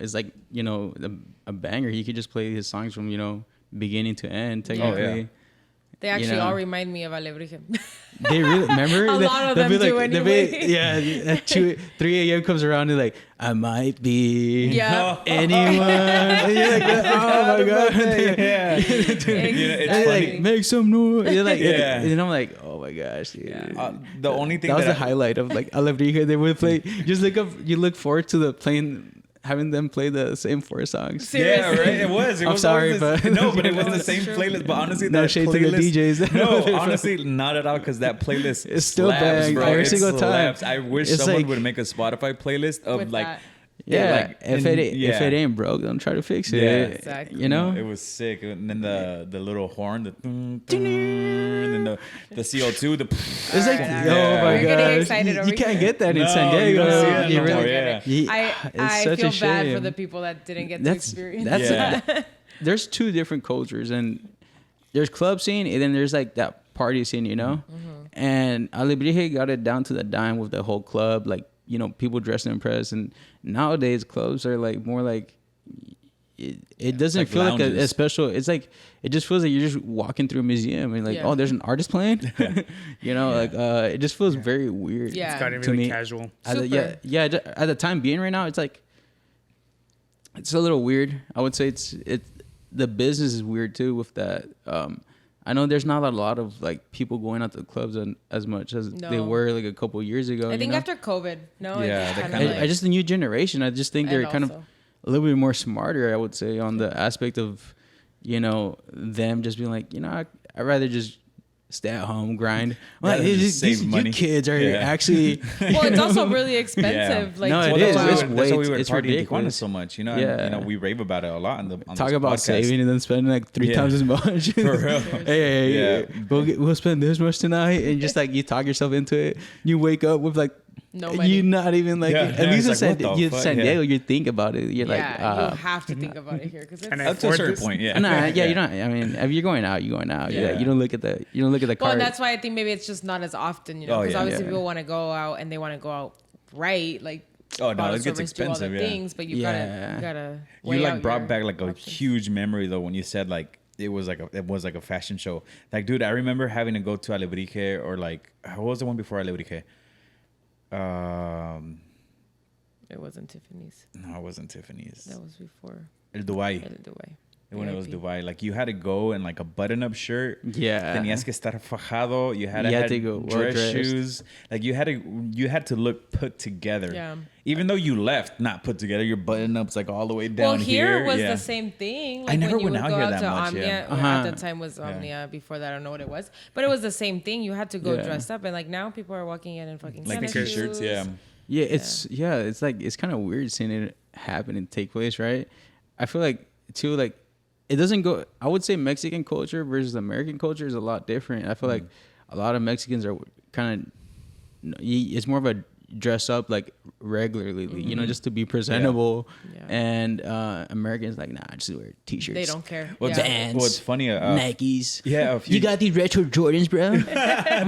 is like a banger. He could just play his songs from beginning to end. Technically, They actually know. all remind me of Alebrije. they really remember. A lot of them do they'll anyway. yeah, at 3 a.m. comes around and like I might be Yeah. anyone. And you're like, oh my god, yeah. Dude, it's and funny. like make some noise. You're like, Yeah. and I'm like, oh my gosh, dude. The only thing that was the I- highlight of like Alebrije. They would play. Just you look forward to the having them play the same 4 songs. Yeah, right. Seriously. It was. I'm sorry, but no, but it was the That's same true. playlist. But honestly, No that shade to the playlist, DJs. No, honestly, not at all. Because that playlist It's still slaps, bang bro. every It single time. slaps. I wish It's someone like- would make a Spotify playlist of With like. that. Yeah, if it yeah. ain't broke, don't try to fix it. Yeah. Exactly. You know. It was sick, and then the little horn, and then the CO2, the It's like, Alright, oh alright. my We're getting gosh, excited you over can't here. get that in No, San you Diego. don't see it You no really- more, yeah. I such feel a bad for shame. the people that didn't get to That's experience that's that. there's 2 different cultures, and there's club scene, and then there's like that party scene, you know. And Alebrije got it down to the dime with the whole club, like, you know, people dressed to impress. And nowadays clubs are like more like, it doesn't feel like a special. It's like, it just feels like you're just walking through a museum and like, oh, there's an artist playing. You know, like it just feels very weird. It's gotten really casual. At the time being right now, it's like, it's a little weird. I would say it's the business is weird too with that. I know there's not a lot of like people going out to the clubs as much as they were like a couple years ago. I think after COVID, I just the new generation. I just think they're kind of a little bit more smarter, I would say, on the aspect of, you know, them just being like, you know, I'd rather just stay at home, grind. Like, these money. You kids are actually. Well, it's also really expensive. Like, no, it is. That's why we would party in Tijuana so much. You know, and, you know, we rave about it a lot. On talk about podcast. Saving and then spending like 3 times as much. For real. hey, we'll spend this much tonight, and just like you talk yourself into it. You wake up with like. No money. You're not even like at least in San Diego. You think about it. You're like, you have to think about it here because up to a certain point, you don't. I mean, if you're going out, you're going out. Yeah. You don't look at the. Well, card. That's why I think maybe it's just not as often, you know, because obviously people want to go out and they want to go out right, like. Oh no, it gets expensive. Things, but you gotta. You like brought back like a huge memory though when you said like. It was like a fashion show. Like, dude, I remember having to go to Alebrije or like, what was the one before Alebrije? It wasn't Tiffany's. No, it wasn't Tiffany's. That was before. El Dubai. When it was Dubai, like you had to go in like a button-up shirt. Yeah. Tenías que estar fajado. You had to have go dress shoes. Like you had to look put together. Yeah. Even though you left not put together, your button-ups like all the way down. Well, here was the same thing. Like I never when you went out here that much. At the time was Omnia. Before that, I don't know what it was, but it was the same thing. You had to go dressed up, and like now people are walking in fucking like t-shirts. It's like it's kind of weird seeing it happen and take place, right? I feel like too like. It doesn't go. I would say Mexican culture versus American culture is a lot different. I feel like a lot of Mexicans are kind of. It's more of a dress up like regularly, you know, just to be presentable. Yeah. And Americans like, nah, just wear t-shirts. They don't care. Vans. What's funny? Nikes. Yeah. You got these retro Jordans, bro. I'm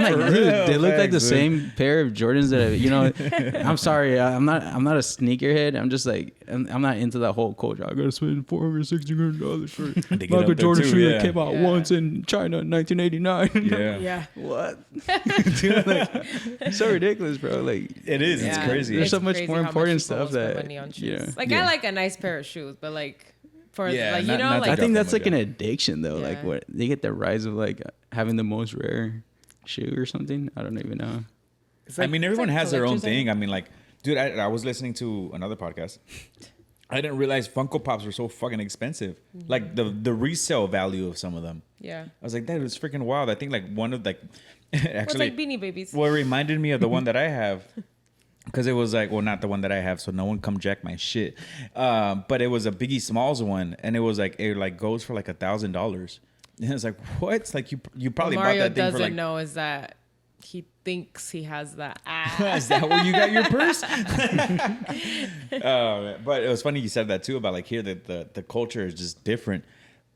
like, dude, they look like the same pair of Jordans that you know. I'm sorry, I'm not a sneakerhead. I'm just like, I'm not into that whole culture. I gotta spend $460 for Michael Jordan shoe that came out once in China in 1989. Yeah. What? Dude, like, it's so ridiculous, bro. Like. It is. It's crazy. There's so much more important stuff that. I like a nice pair of shoes, but like for like you know, like I think that's like an addiction though. Like what they get the rise of like having the most rare shoe or something. I don't even know. I mean, everyone has their own thing. I mean, like, dude, I was listening to another podcast. I didn't realize Funko Pops were so fucking expensive. Mm-hmm. Like the resale value of some of them. Yeah. I was like, that was freaking wild. I think like one of like actually it's like Beanie Babies. Well, it reminded me of the one that I have. Because it was like, well, not the one that I have, so no one come jack my shit. But it was a Biggie Smalls one, and it was like it like goes for like $1,000. And it's like, what? It's like you probably bought that thing for like. Mario doesn't know is that he thinks he has that. Is that where you got your purse? But it was funny you said that too about like here that the culture is just different.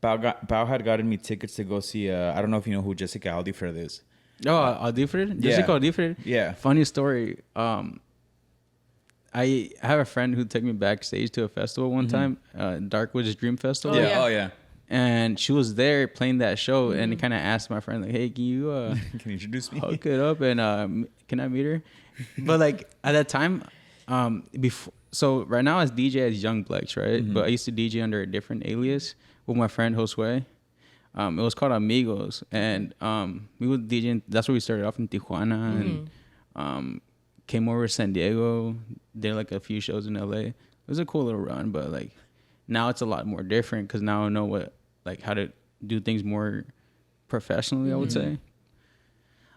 Bao had gotten me tickets to go see. I don't know if you know who Jessica Aldifer is. Oh, Aldifer? Jessica Aldifer? Yeah. Funny story. I have a friend who took me backstage to a festival one time, Darkwood's Dream Festival. Oh yeah. And she was there playing that show, and it kind of asked my friend like, "Hey, can you can you introduce me? Hook it up and can I meet her?" But like at that time, before, so right now as DJ as Yung Blex, right? But I used to DJ under a different alias with my friend Josue. It was called Amigos, and we would DJ. That's where we started off in Tijuana, and came over to San Diego, did like a few shows in LA. It was a cool little run, but like now it's a lot more different because now I know how to do things more professionally, I would say.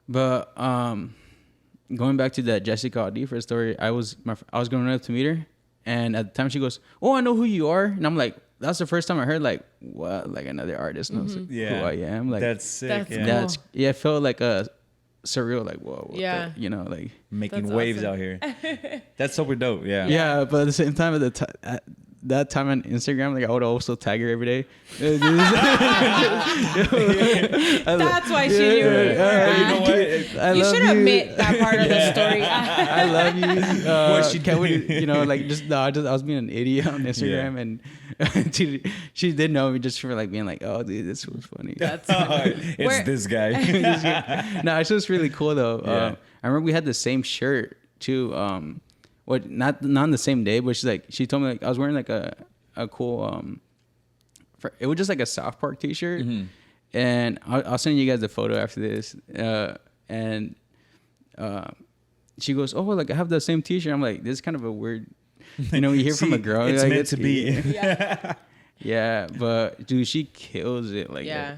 But going back to that Jessica Aldifer story, I was going up to meet her, and at the time she goes, "Oh, I know who you are," and I'm like, that's the first time I heard like what, like another artist knows who I am. Like that's sick. That's cool. It felt like a surreal, like whoa, you know, like making waves out here. That's super dope. Yeah. Yeah, but at the same time, that time on Instagram, like I would also tag her every day. That's why she knew. You know what? You should admit that part of the story. I love you. She can't wait. You know, like I was being an idiot on Instagram, and she did know me just for like being like, oh, dude, this was funny. It's this guy. No, it's just really cool though. Yeah. I remember we had the same shirt too. Not on the same day, but she told me like I was wearing like a cool it was just like a South Park t-shirt, and I'll send you guys the photo after this. And she goes, oh, like I have the same t-shirt. I'm like, this is kind of a weird, you know, you hear from a girl. It's like, meant to be. Yeah, but dude, she kills it. Like, Yeah.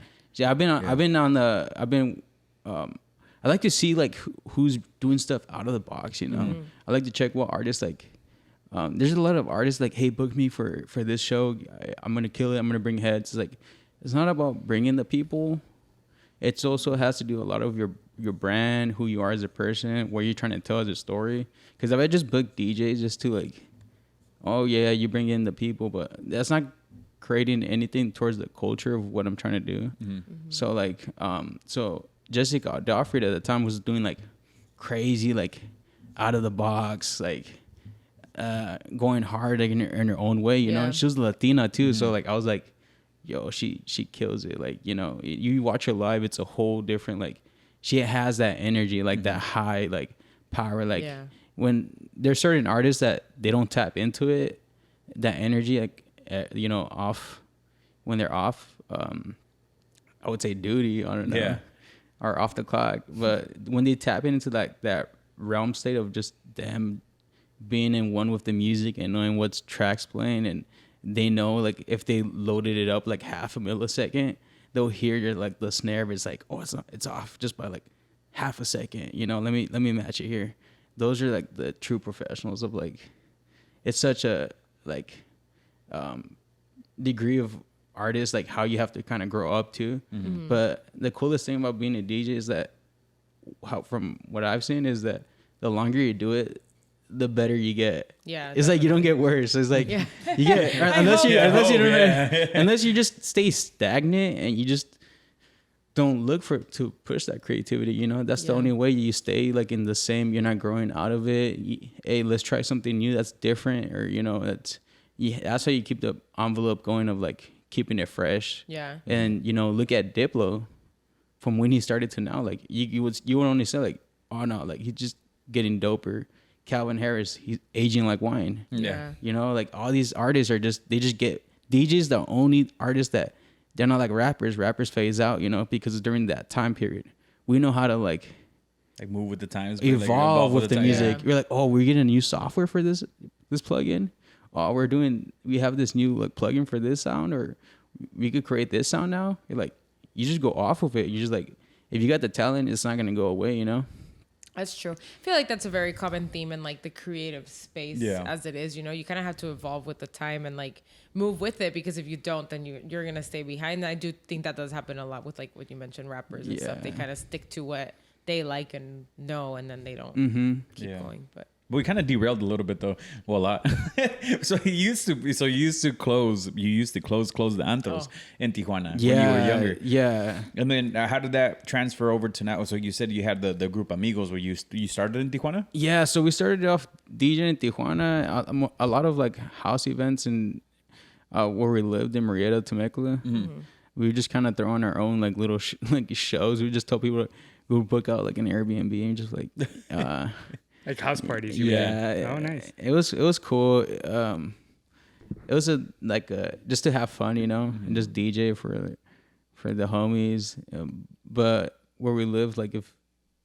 I like to see like who's doing stuff out of the box, you know. I like to check what artists like. There's a lot of artists like, hey, book me for this show. I'm gonna kill it. I'm gonna bring heads. It's like, it's not about bringing the people. It's also has to do a lot of your brand, who you are as a person, what you're trying to tell as a story. Because if I just book DJs just to like, oh yeah, you bring in the people, but that's not creating anything towards the culture of what I'm trying to do. So like, so Jessica Daufried at the time was doing like crazy, like out of the box, like going hard like in her own way, you know. She was Latina too, so like I was like, yo, she kills it. Like, you know, you watch her live, it's a whole different, like she has that energy, like that high like power. Like when there's certain artists that they don't tap into it, that energy, like you know, off when they're off, I would say duty, I don't know, or off the clock. But when they tap into that realm state of just them being in one with the music and knowing what's tracks playing, and they know like if they loaded it up like half a millisecond, they'll hear your like the snare, but it's like, oh, it's off just by like half a second, you know, let me match it here. Those are like the true professionals of like, it's such a like degree of artist, like how you have to kind of grow up to. But the coolest thing about being a DJ is that, from what I've seen, is that the longer you do it, the better you get. Yeah, it's like you don't get worse. It's like you get unless you just stay stagnant and you just don't look to push that creativity. You know, that's the only way you stay like in the same. You're not growing out of it. Hey, let's try something new that's different, or you know, that's how you keep the envelope going of like keeping it fresh. Yeah, and you know, look at Diplo, from when he started to now. Like you would only say like, oh no, like he's just getting doper. Calvin Harris, he's aging like wine. Yeah. You know, like all these artists are they just get DJs, the only artists that they're not like rappers. Rappers phase out, you know, because during that time period, we know how to like move with the times, evolve with the music. Yeah. We're like, oh, we're getting a new software for this plugin. Oh, we have this new like plugin for this sound, or we could create this sound now. You're like, you just go off of it. You just like, if you got the talent, it's not gonna go away, you know. That's true. I feel like that's a very common theme in like the creative space as it is, you know, you kind of have to evolve with the time and like move with it, because if you don't, then you're going to stay behind. And I do think that does happen a lot with like what you mentioned, rappers and stuff. They kind of stick to what they like and know, and then they don't keep going. But we kind of derailed a little bit though. Well, a lot. So you used to close the antros in Tijuana when you were younger. Yeah. And then how did that transfer over to now? So you said you had the group Amigos where you started in Tijuana? Yeah. So we started off DJing in Tijuana. A lot of like house events and where we lived in Murrieta, Temecula. We would just kind of throw on our own like little like shows. We would just tell people we would book out like an Airbnb and just like like house parties. Oh, nice. It was cool. It was just to have fun, you know, and just DJ for the homies. But where we lived, like if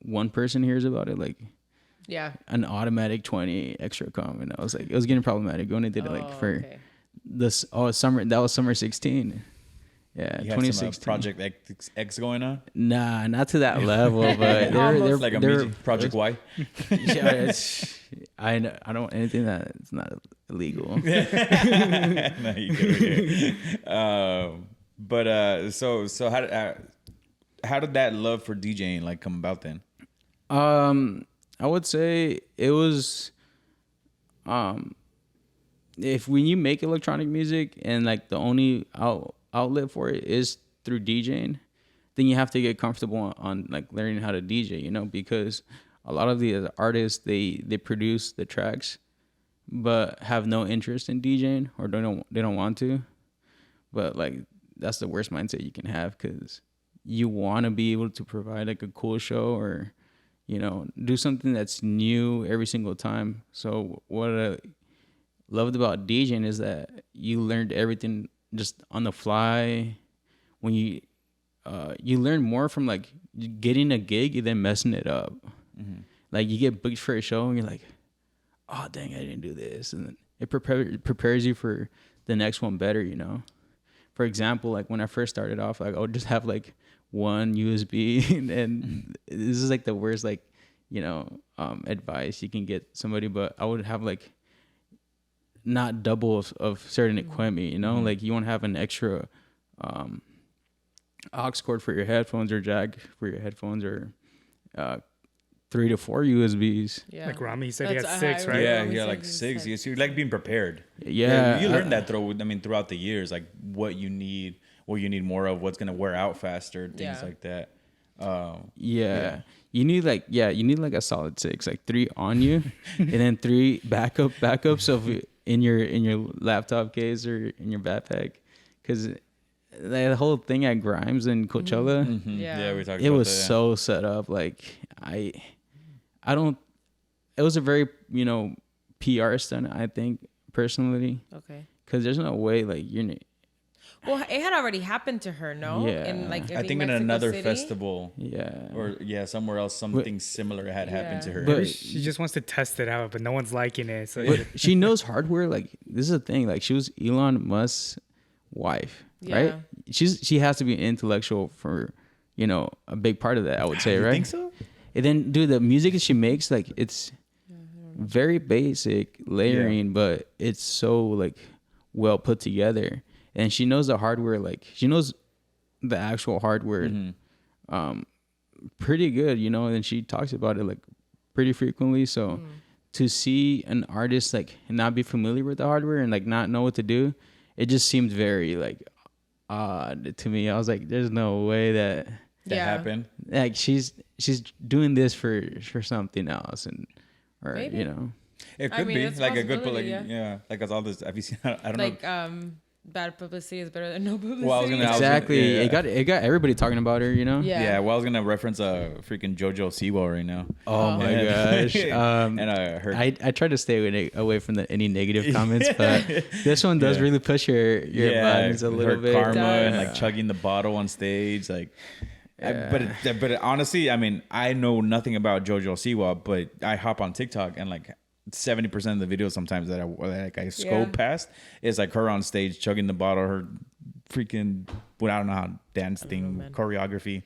one person hears about it, like an automatic 20 extra comment. I was like, it was getting problematic. We only did it like for this summer. That was summer 16. Yeah, you 2016. Project X going on? Nah, not to that level, but they're like a Project Y. Yeah, I don't want anything that's not illegal. No, you good. But so how did that love for DJing like come about then? I would say it was if when you make electronic music and like the only outlet for it is through DJing, then you have to get comfortable on like learning how to DJ, you know, because a lot of the artists, they produce the tracks but have no interest in DJing, or they don't want to. But like that's the worst mindset you can have, because you want to be able to provide like a cool show, or you know, do something that's new every single time. So what I loved about DJing is that you learned everything just on the fly. When you learn more from like getting a gig than messing it up. Mm-hmm. Like you get booked for a show and you're like, oh dang, I didn't do this, and then it prepares you for the next one better, you know. For example, like when I first started off, like I would just have like one USB, and this is like the worst, like, you know, advice you can get somebody, but I would have like not double of certain equipment, you know. Mm-hmm. Like you want to have an extra aux cord for your headphones, or jack for your headphones, or 3 to 4 USBs. Yeah. Like Rami said, he had 6, right? Yeah, like 6. You like being prepared. Yeah, you learn that throughout the years, like what you need more of, what's gonna wear out faster, things like that. You need like a solid 6, like 3 on you, and then 3 backups. So if in your laptop case or in your backpack, because the whole thing at Grimes and Coachella, we talked about it was that, so set up. Like I don't. It was a very, you know, PR stunt, I think, personally. Okay. Because there's no way like you're. Well, it had already happened to her, no? Yeah. In like I think Mexico in another City? festival. Yeah. Or somewhere else, something similar had happened to her. But she just wants to test it out, but no one's liking it. So but she knows hardware. Like this is the thing. Like she was Elon Musk's wife, right? She has to be intellectual for, you know, a big part of that, I would say, right? You think so? And then, dude, the music that she makes, like, it's very basic layering, but it's so, like, well put together. And she knows the hardware, like, she knows the actual hardware pretty good, you know, and she talks about it, like, pretty frequently. So to see an artist, like, not be familiar with the hardware and, like, not know what to do, it just seemed very, like, odd to me. I was like, there's no way that happened. Like she's doing this for something else, and or maybe. You know, it could be like a good, like like all this. Have you seen? I don't like, know. Bad publicity is better than no publicity. Well, exactly. It got everybody talking about her, you know. Yeah. Well, I was gonna reference freaking JoJo Siwa right now. Oh my gosh. And I heard. I tried to stay away from any negative comments, but this one does really push your buttons a little bit. Karma and like chugging the bottle on stage, like. Yeah. But honestly, I mean, I know nothing about JoJo Siwa, but I hop on TikTok and like 70% of the videos sometimes that I scope past is like her on stage chugging the bottle, her freaking, well, I don't know how dance thing, choreography,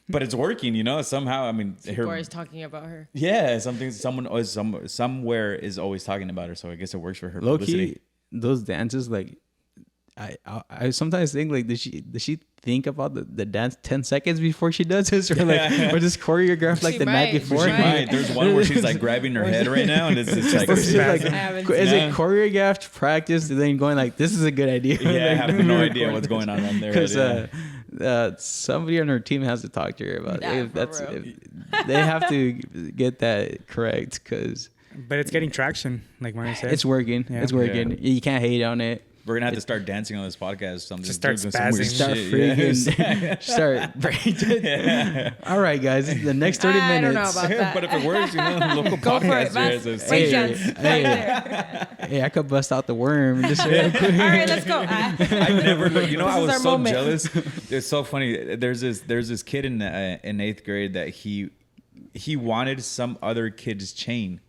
but it's working, you know, somehow. I mean, people are always talking about her. Yeah, somewhere is always talking about her, so I guess it works for her. Low publicity. key, those dances, like, I sometimes think like, does she think about the dance 10 seconds before she does this, or like or just choreograph like the night before? She might. There's one where she's like grabbing her head right now, and it's like, is it choreographed, practiced, and then going like, this is a good idea? Yeah, I have no idea what's going on there. Because somebody on her team has to talk to her about it. They have to get that correct, because. But it's getting traction, like Mario said. It's working. Yeah. It's working. Yeah. You can't hate on it. We're gonna have to start dancing on this podcast. Just start spazzing. Start freaking. Start breaking. All right, guys. The next 30 minutes. I don't know about that. But if it works, you know, local go podcast. Hey, I could bust out the worm. Just all right, let's go. I never. You know, I was so jealous. It's so funny. There's this kid in 8th grade that he wanted some other kid's chain.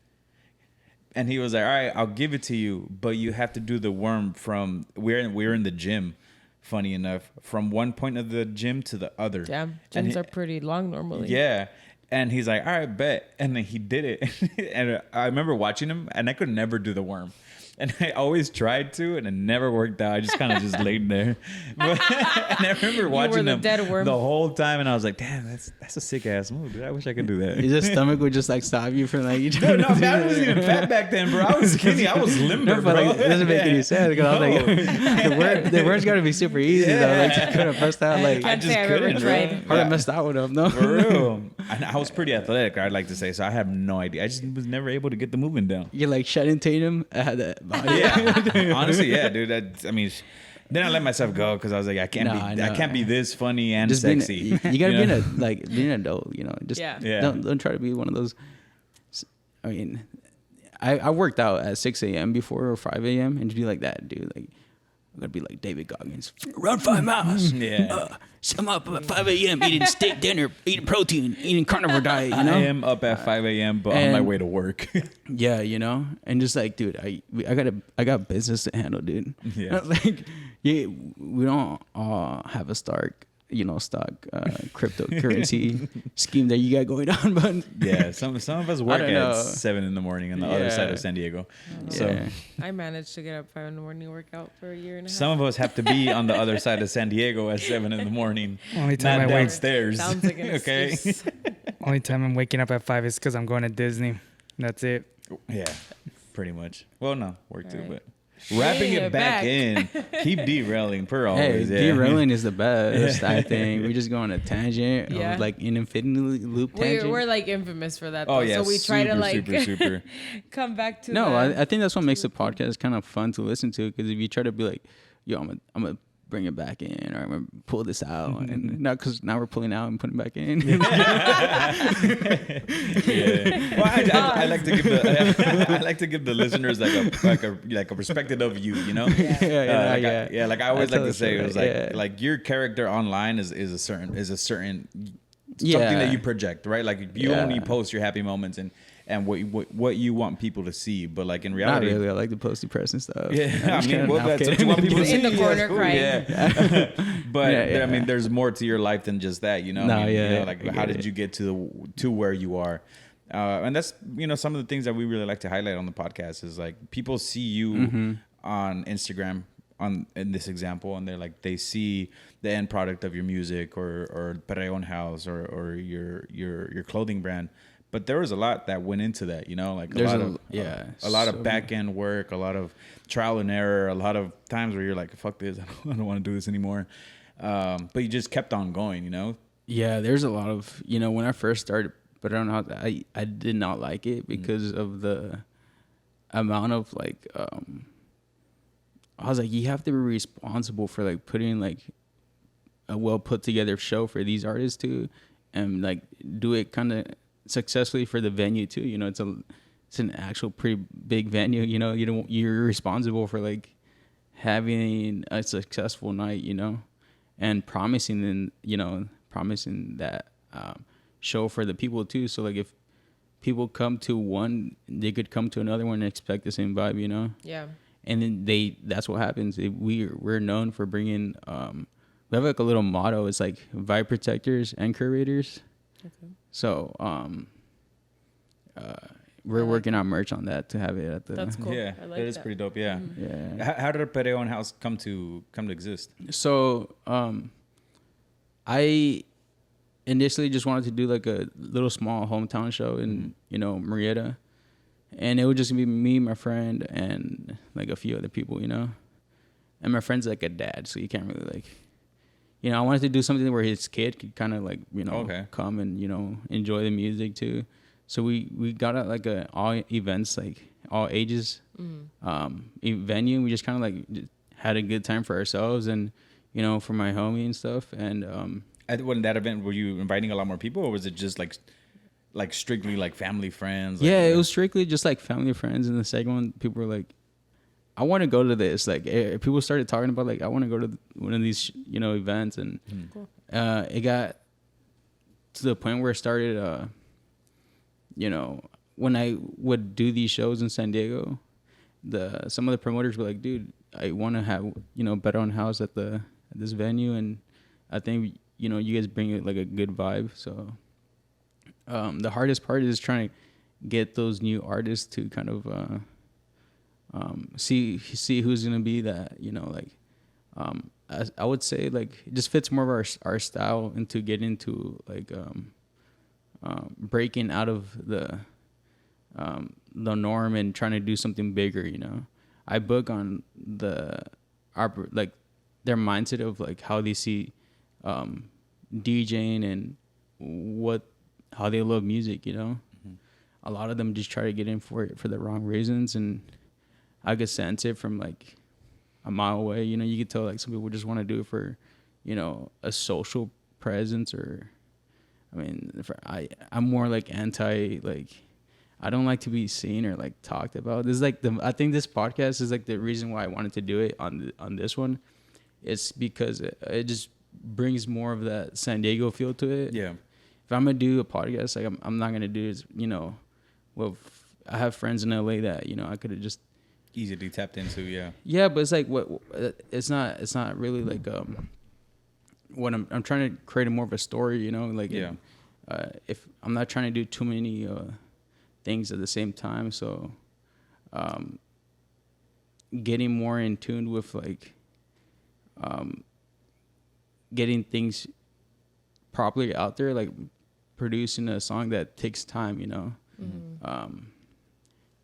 And he was like, all right, I'll give it to you, but you have to do the worm from, we're in the gym, funny enough, from one point of the gym to the other. Damn, gyms are pretty long normally. Yeah. And he's like, all right, bet. And then he did it. And I remember watching him, and I could never do the worm. And I always tried to, and it never worked out. I just kind of just laid there. And I remember watching them the whole time, and I was like, "Damn, that's a sick ass move, dude. I wish I could do that." Your stomach would just like stop you from like. No, I wasn't even fat back then, bro. I was skinny. I was limber, bro. Like, it doesn't make any sense because I was like, the words got to be super easy though. Like you could have messed out. Like I just couldn't. Hard to mess out with them, no. For real. And I was pretty athletic, I'd like to say, so I have no idea. I just was never able to get the movement down. You're like Shannon Tatum. I had that body. Yeah, honestly, yeah, dude. I mean, then I let myself go because I was like, I can't be this funny and just sexy. You gotta be an adult, you know. Just don't try to be one of those. I mean, I worked out at 6 a.m. before or 5 a.m. and to be like that, dude. Like I'm gonna be like David Goggins. Run 5 miles. Yeah. I'm up at 5 a.m. eating steak dinner, eating protein, eating carnivore diet. You know, I am up at 5 a.m. but on my way to work. Yeah, you know, and just like, dude, I got business to handle, dude. Yeah. Like, yeah, we don't all have a stock cryptocurrency scheme that you got going on, but yeah, some of us work at 7 in the morning on the other side of San Diego. So I managed to get up 5 in the morning, workout for a year and a half. some of us have to be on the other side of San Diego at 7 in the morning. Only time not I wake downstairs. Sounds like an excuse. Only time I'm waking up at 5 is because I'm going to Disney. That's it. Yeah, pretty much. Well, no, work too, Right. but wrapping Hey, it back in. Keep derailing per always. hey, derailing is the best. I think we just go on a tangent, Yeah. like an infinity loop tangent. We're like infamous for that. Oh, Though. yeah, So we try to like super. come back to No, the, I think that's what makes the podcast kind of fun to listen to, because if you try to be like, yo, I'm gonna bring it back in, or I'm gonna pull this out, and not because now we're pulling out and putting it back in. Yeah. Well, I like to give the listeners like a perspective of you, you know. Like I always like to say, it was like your character online is a certain something that you project, right? Like you only post your happy moments and what you want people to see, but like in reality, Not really. I like to post depressing stuff. Yeah, I mean, well, that's what you want people to see. in the corner crying. Yeah. But I mean, there's more to your life than just that, you know. No, I mean, yeah, you know, like I how get did you get to where you are? And that's some of the things that we really like to highlight on the podcast is like people see you on Instagram in this example, and they're like they see the end product of your music or Perreo and House or your clothing brand. But there was a lot that went into that, you know, like a lot of back end work, a lot of trial and error, a lot of times where you're like, fuck this, I don't want to do this anymore. But you just kept on going, you know? Yeah, there's a lot of, when I first started, but I don't know, I did not like it because of the amount of like, I was like, you have to be responsible for like putting like a well put together show for these artists too, and like do it kind of successfully for the venue too. It's an actual pretty big venue. You're responsible for like having a successful night, and promising that show for the people too. So like if people come to one, they could come to another one and expect the same vibe, Yeah. And then that's what happens. We're known for bringing we have like a little motto. It's like vibe protectors and curators. Okay. So we're working on merch on that to have it at the. That's cool. Yeah, I like that is pretty dope. Yeah. Mm-hmm. Yeah. How did Perreo and House come to exist? So I initially just wanted to do like a little small hometown show in Murrieta, and it would just be me, my friend, and like a few other people, and my friend's like a dad, so you can't really like. I wanted to do something where his kid could kind of like, come and, enjoy the music too. So we got at like all events, like all ages venue. We just kind of like had a good time for ourselves and, for my homie and stuff. And when that event, were you inviting a lot more people, or was it just like strictly like family friends? Yeah, it was strictly just like family friends. And the second one, people were like, I want to go to this. Like people started talking about like, I want to go to one of these, events. And Cool. It got to the point where it started, when I would do these shows in San Diego, some of the promoters were like, dude, I want to have, Perreo and House at this venue. And I think, you guys bring like a good vibe. So the hardest part is trying to get those new artists to kind of, see who's gonna be that, you know, like I would say like it just fits more of our style into getting into like breaking out of the norm and trying to do something bigger, you know. I book on like their mindset of like how they see DJing and how they love music, you know. A lot of them just try to get in for it for the wrong reasons, and I could sense it from like a mile away. You know, you could tell like some people just want to do it for, you know, a social presence, or I mean, I'm more like anti, like I don't like to be seen or like talked about. This is like I think this podcast is like the reason why I wanted to do it on this one. It's because it just brings more of that San Diego feel to it. Yeah. If I'm gonna do a podcast, like I'm not gonna do it, you know. Well, I have friends in LA that, you know, I could have just Easily tapped into, yeah. Yeah, but it's like it's not really like what I'm trying to create more of a story, you know, like yeah. If I'm not trying to do too many things at the same time, so getting more in tune with like getting things properly out there, like producing a song that takes time, you know.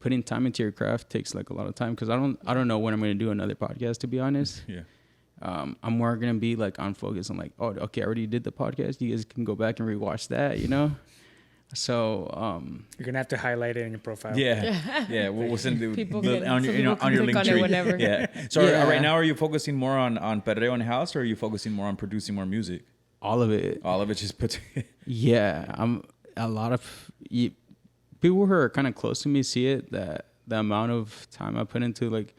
Putting time into your craft takes like a lot of time, because I don't know when I'm going to do another podcast, to be honest. Yeah. I'm more going to be like on focus. I'm like, oh, okay, I already did the podcast. You guys can go back and rewatch that, you know? So you're going to have to highlight it in your profile. Yeah. Yeah. We'll send the People the- can- on so your, you know, people on can your click link on it tree. whenever. Yeah. So Yeah. right now, are you focusing more on Perreo and House, or are you focusing more on producing more music? all of it. All of it just put. Yeah, I'm a lot of people who are kind of close to me see it, that the amount of time I put into like,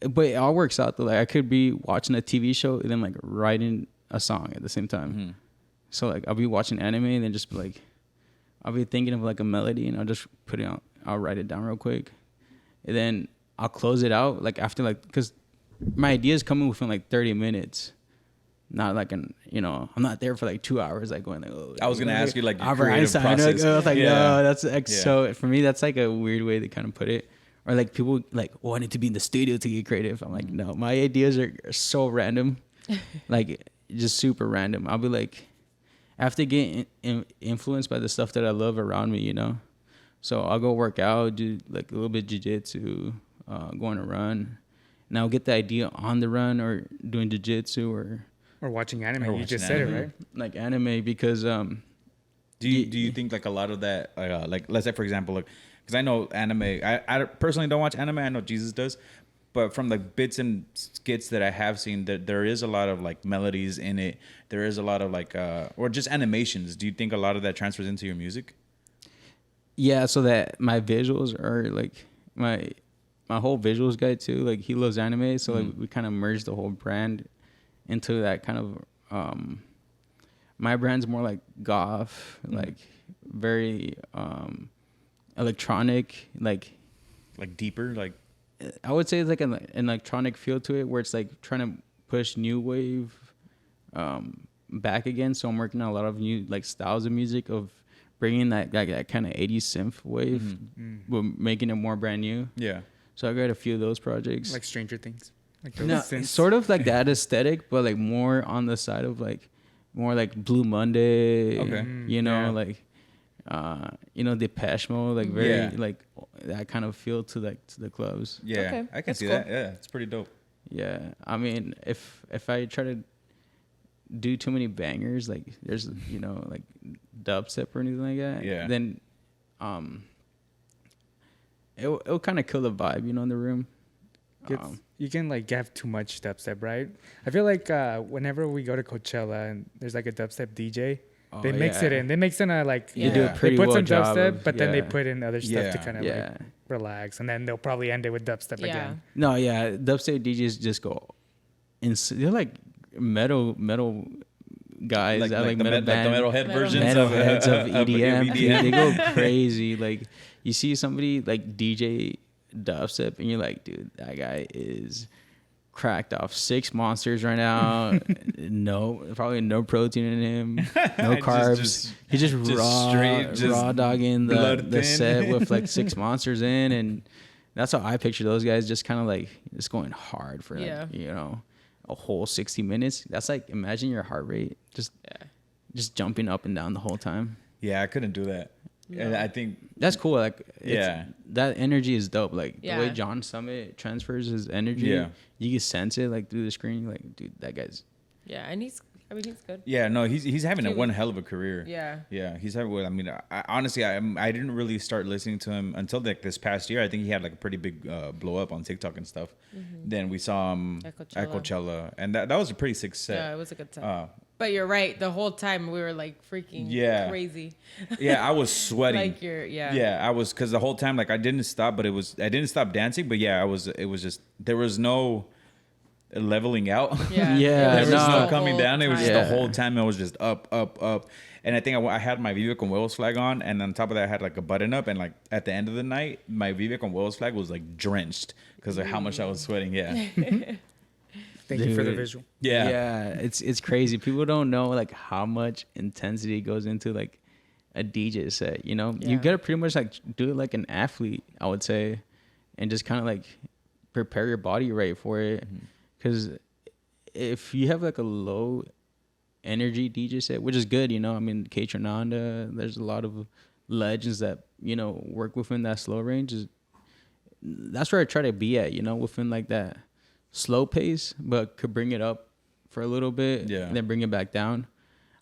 but it all works out though. Like I could be watching a TV show and then like writing a song at the same time. Mm-hmm. So like I'll be watching anime and then just be like, I'll be thinking of like a melody and I'll just put it out. I'll write it down real quick, and then I'll close it out like after like, because my ideas come in within like 30 minutes. Not like I'm not there for like 2 hours, like going like, oh. I was gonna ask you like your Albert creative Einstein. process. I was like, Yeah. no, that's like so. For me, that's like a weird way to kind of put it. Or like people like, oh, I need to be in the studio to get creative. I'm like, no, my ideas are so random, like just super random. I'll be like, I have to get influenced by the stuff that I love around me, you know. So I'll go work out, do like a little bit of jiu-jitsu, go on a run, and I'll get the idea on the run or doing jiu-jitsu or watching anime. Or You watching just said anime. it, right? like anime, because Do you think like a lot of that, like let's say for example, like, because I know anime, I personally don't watch anime. I know Jesus does, but from like bits and skits that I have seen, that there is a lot of like melodies in it. There is a lot of like, or just animations. Do you think a lot of that transfers into your music? yeah, so that my visuals are like my whole visuals guy too. Like he loves anime, so like we kind of merged the whole brand into that kind of. My brand's more like goth, like very electronic, like Deeper, like I would say it's like an electronic feel to it, where it's like trying to push new wave back again. So I'm working on a lot of new like styles of music, of bringing that kind of 80s synth wave, but making it more brand new. yeah. So I got a few of those projects. Like Stranger Things. Like those No, synths. sort of like that aesthetic, but like more on the side of like more like Blue Monday. Okay. You know, Yeah. like Depeche Mode, like very Yeah. like that kind of feel to the clubs. Yeah, Okay, I can that's see cool. that. Yeah, it's pretty dope. Yeah, I mean, if I try to do too many bangers, like there's like dubstep or anything like that, Yeah. then it'll kind of kill the vibe, in the room. You can like have too much dubstep, right? I feel like whenever we go to Coachella and there's like a dubstep DJ, they mix it in. They mix in a like They do a Yeah. pretty they put well some job dubstep, of- but then they yeah. put in other stuff to kind of Yeah. like relax, and then they'll probably end it with dubstep Yeah. again. No, yeah, dubstep DJs just go, they're like metal guys, Like, that like, the, metal like the band. metalhead Metal versions Metalheads of of EDM, dude, they go crazy. Like you see somebody like DJ dubstep, and you're like, dude, that guy is cracked off 6 monsters right now. Probably no protein in him, no carbs. He's just raw straight, just raw dogging blood the thin. set with like 6 monsters in, and That's how I picture those guys, just kind of like just going hard for like, Yeah. you know, a whole 60 minutes. That's like, imagine your heart rate just jumping up and down the whole time. Yeah, I couldn't do that. And I think That's cool. Like, Yeah. that energy is dope. Like Yeah. the way John Summit transfers his energy, Yeah. you can sense it like through the screen. Like, dude, that guy's Yeah, and he's good. yeah, no, he's having Dude. one hell of a career. Yeah. Yeah, he's having. I mean, honestly, I didn't really start listening to him until like this past year. I think he had like a pretty big blow up on TikTok and stuff. Then we saw him at Coachella, and that was a pretty sick set. Yeah, it was a good time. But you're right. The whole time we were like freaking crazy. Yeah, I was sweating. Like Yeah, I was, because the whole time like I didn't stop, but I didn't stop dancing. But yeah, it was just, there was no leveling out. Yeah. Yeah, There was no. no coming down. It was just Yeah. the whole time. It was just up, up, up. And I think I had my Viva con Huevos flag on, and on top of that, I had like a button up. And like at the end of the night, my Viva con Huevos flag was like drenched because of how much I was sweating. Yeah, Thank you for the Dude. visual. yeah. It's crazy. People don't know like how much intensity goes into like a DJ set. You know, you Yeah. gotta pretty much like do it like an athlete, I would say, and just kind of like prepare your body right for it. Because if you have like a low energy DJ set, which is good, you know, I mean, K Tronanda, there's a lot of legends that, you know, work within that slow range. That's where I try to be at, you know, within like that slow pace, but could bring it up for a little bit, Yeah. and then bring it back down.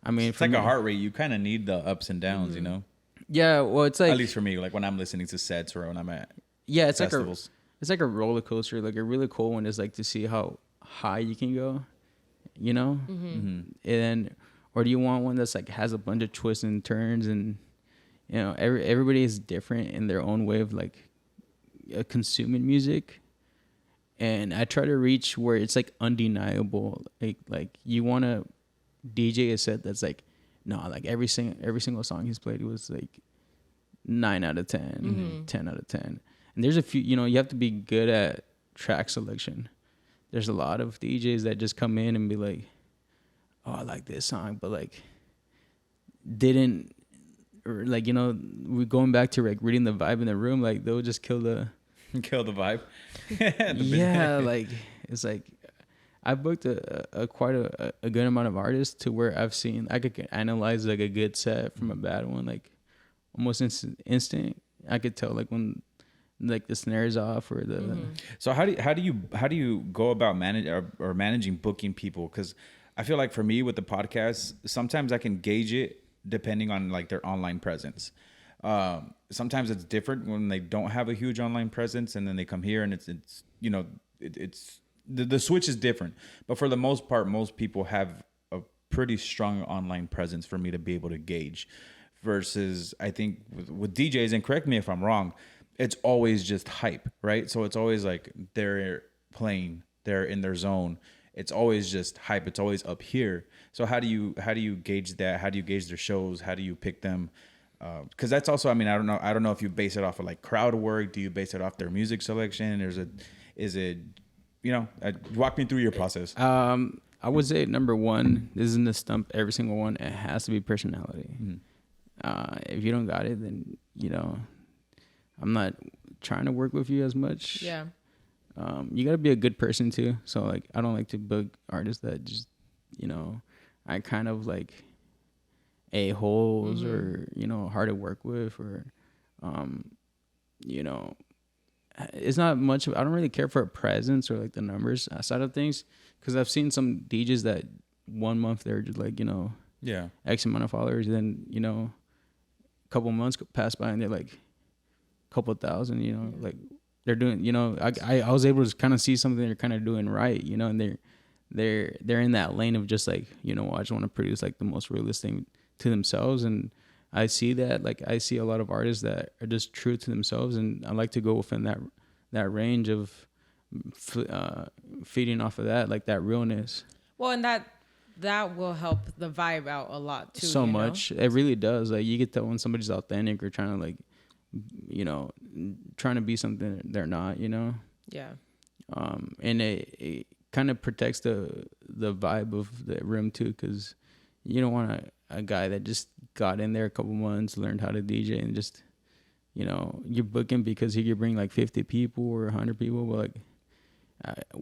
I mean, it's for like me- a heart rate. You kind of need the ups and downs, you know. Yeah, well, it's like At least for me, like when I'm listening to sets or when I'm at yeah, it's festivals. like a roller coaster. Like a really cool one is like to see how high you can go, you know, and or do you want one that's like has a bunch of twists and turns, and you know, everybody is different in their own way of like consuming music. And I try to reach where it's like undeniable. Like you want to DJ a set that's like, no, like every single song he's played was like 9 out of 10, 10 out of 10. And there's a few, you know, you have to be good at track selection. There's a lot of DJs that just come in and be like, oh, I like this song, but like didn't, or like, you know, we're going back to like reading the vibe in the room, like they'll just kill the vibe. yeah, like it's like I booked a quite a good amount of artists to where I've seen I could analyze like a good set from a bad one, like almost instant. I could tell like when like the snare's off or the So how do you go about managing booking people? Because I feel like for me with the podcast, sometimes I can gauge it depending on like their online presence. Sometimes it's different when they don't have a huge online presence and then they come here and it's you know it's the switch is different. But for the most part, most people have a pretty strong online presence for me to be able to gauge. Versus I think with DJs, and correct me if I'm wrong, it's always just hype, right? So it's always like they're playing, they're in their zone. It's always just hype. It's always up here. So how do you gauge that? How do you gauge their shows? How do you pick them? Because that's also, I mean, I don't know if you base it off of like crowd work. Do you base it off their music selection? Is it, you know, walk me through your process. I would say number one, this isn't a stump every single one. It has to be personality. If you don't got it, then you know, I'm not trying to work with you as much. Yeah. You got to be a good person too. So like, I don't like to book artists that just, you know, I kind of like a-holes or, you know, hard to work with or, you know, it's not much of, I don't really care for a presence or like the numbers side of things. Cause I've seen some DJs that 1 month they're just like, you know, Yeah. X amount of followers. Then, you know, a couple months pass by and they're like a couple thousand, you know, like they're doing, you know, I was able to kind of see something they're kind of doing right, you know, and they're in that lane of just like, you know, I just want to produce like the most realistic thing to themselves. And I see that, like, I see a lot of artists that are just true to themselves. And I like to go within that range of feeding off of that, like that realness. Well, and that will help the vibe out a lot too. So you know? much. It really does. Like you get tell when somebody's authentic or trying to like, you know, trying to be something they're not, you know? Yeah. And it kind of protects the vibe of the room too, because you don't want a guy that just got in there a couple months, learned how to DJ, and just you know, you're booking because you could bring like 50 people or 100 people, but like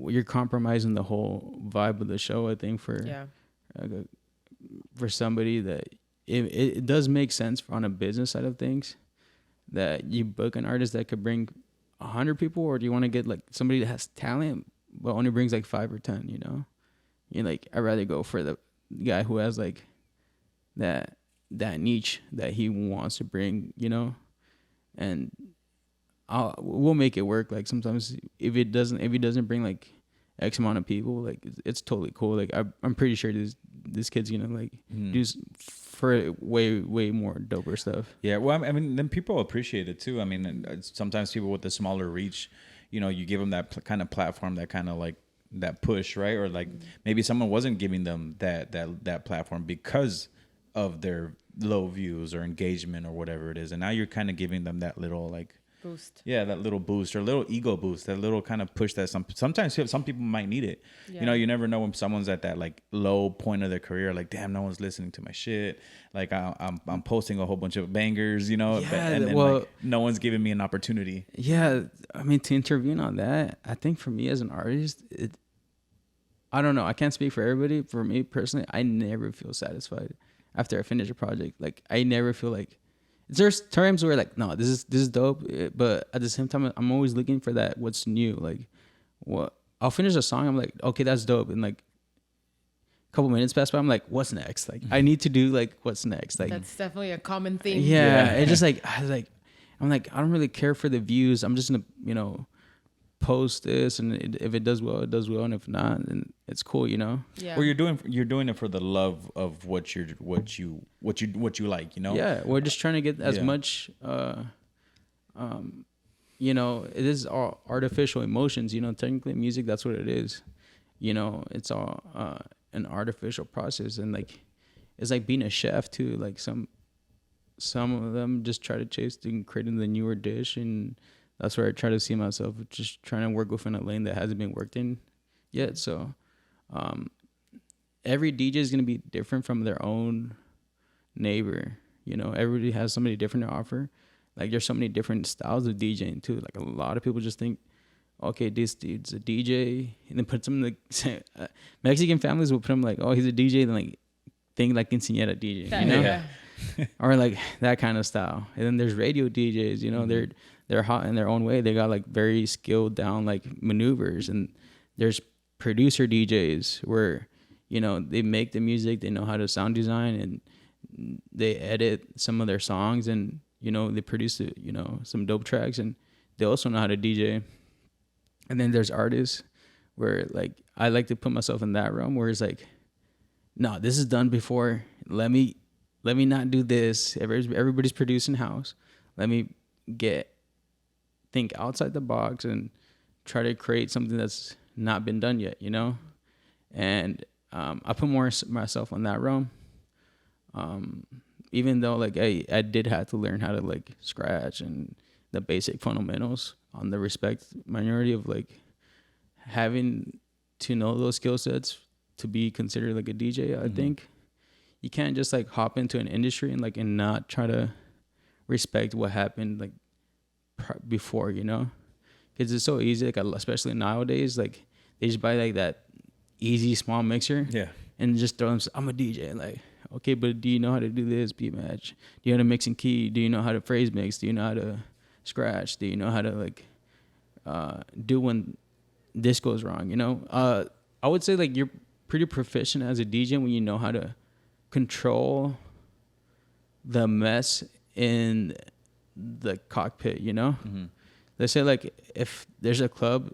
you're compromising the whole vibe of the show. I think for for somebody that it does make sense on a business side of things that you book an artist that could bring 100 people, or do you want to get like somebody that has talent but only brings like 5 or 10? You know, you like I'd rather go for the guy who has like that niche that he wants to bring, you know, and we'll make it work. Like sometimes if he doesn't bring like X amount of people, like it's totally cool. Like I'm pretty sure this kid's gonna like do for way more doper stuff. Yeah, well, I mean, then people appreciate it too. I mean, sometimes people with the smaller reach, you know, you give them that kind of platform, that kind of like that push, right? Or like maybe someone wasn't giving them that platform because of their low views or engagement or whatever it is, and now you're kind of giving them that little like boost. Yeah, that little boost or little ego boost, that little kind of push that sometimes some people might need it. Yeah. You know, you never know when someone's at that like low point of their career, like damn, no one's listening to my shit. Like I'm posting a whole bunch of bangers, you know, and then like, no one's giving me an opportunity. Yeah, I mean, to intervene on that, I think for me as an artist, I don't know, I can't speak for everybody. For me personally, I never feel satisfied after I finish a project. Like I never feel like there's times where like, no, this is dope, but at the same time, I'm always looking for that what's new. Like, what I'll finish a song, I'm like, okay, that's dope, and like a couple minutes pass by, I'm like, what's next? Like, I need to do like what's next. Like that's definitely a common thing. Yeah, it's just like I'm like I don't really care for the views. I'm just gonna, you know, post this, and if it does well, it does well, and if not, then it's cool, you know. Yeah. Or you're doing it for the love of what you like, you know. Yeah, we're just trying to get as much, you know, it is all artificial emotions. You know, technically, music, that's what it is. You know, it's all an artificial process, and like it's like being a chef too. Like some of them just try to chase creating the newer dish, and that's where I try to see myself, just trying to work within a lane that hasn't been worked in yet. So every DJ is going to be different from their own neighbor. You know, everybody has somebody different to offer. Like there's so many different styles of DJing too. Like a lot of people just think, okay, this dude's a DJ, and then put some like Mexican families will put him like, oh, he's a DJ, then like think like quinceañera DJ, you know? Yeah. Or like that kind of style. And then there's radio DJs, you know, they're hot in their own way. They got like very skilled down like maneuvers. And there's producer DJs where, you know, they make the music, they know how to sound design, and they edit some of their songs, and, you know, they produce, you know, some dope tracks, and they also know how to DJ. And then there's artists where like I like to put myself in that realm where it's like, no, this is done before. Let me not do this. Everybody's producing house. Let me think outside the box and try to create something that's not been done yet, you know? And I put more myself on that realm. Even though like I did have to learn how to like scratch and the basic fundamentals on the respect minority of like having to know those skill sets to be considered like a DJ. I think you can't just like hop into an industry and not try to respect what happened like before, you know, because it's so easy, like especially nowadays, like they just buy like that easy small mixer, and just throw them, I'm a DJ, like, okay, but do you know how to do this beat match? Do you know how to mix and key? Do you know how to phrase mix? Do you know how to scratch? Do you know how to like do when this goes wrong, you know? I would say like you're pretty proficient as a DJ when you know how to control the mess in the cockpit, you know? Let's say like if there's a club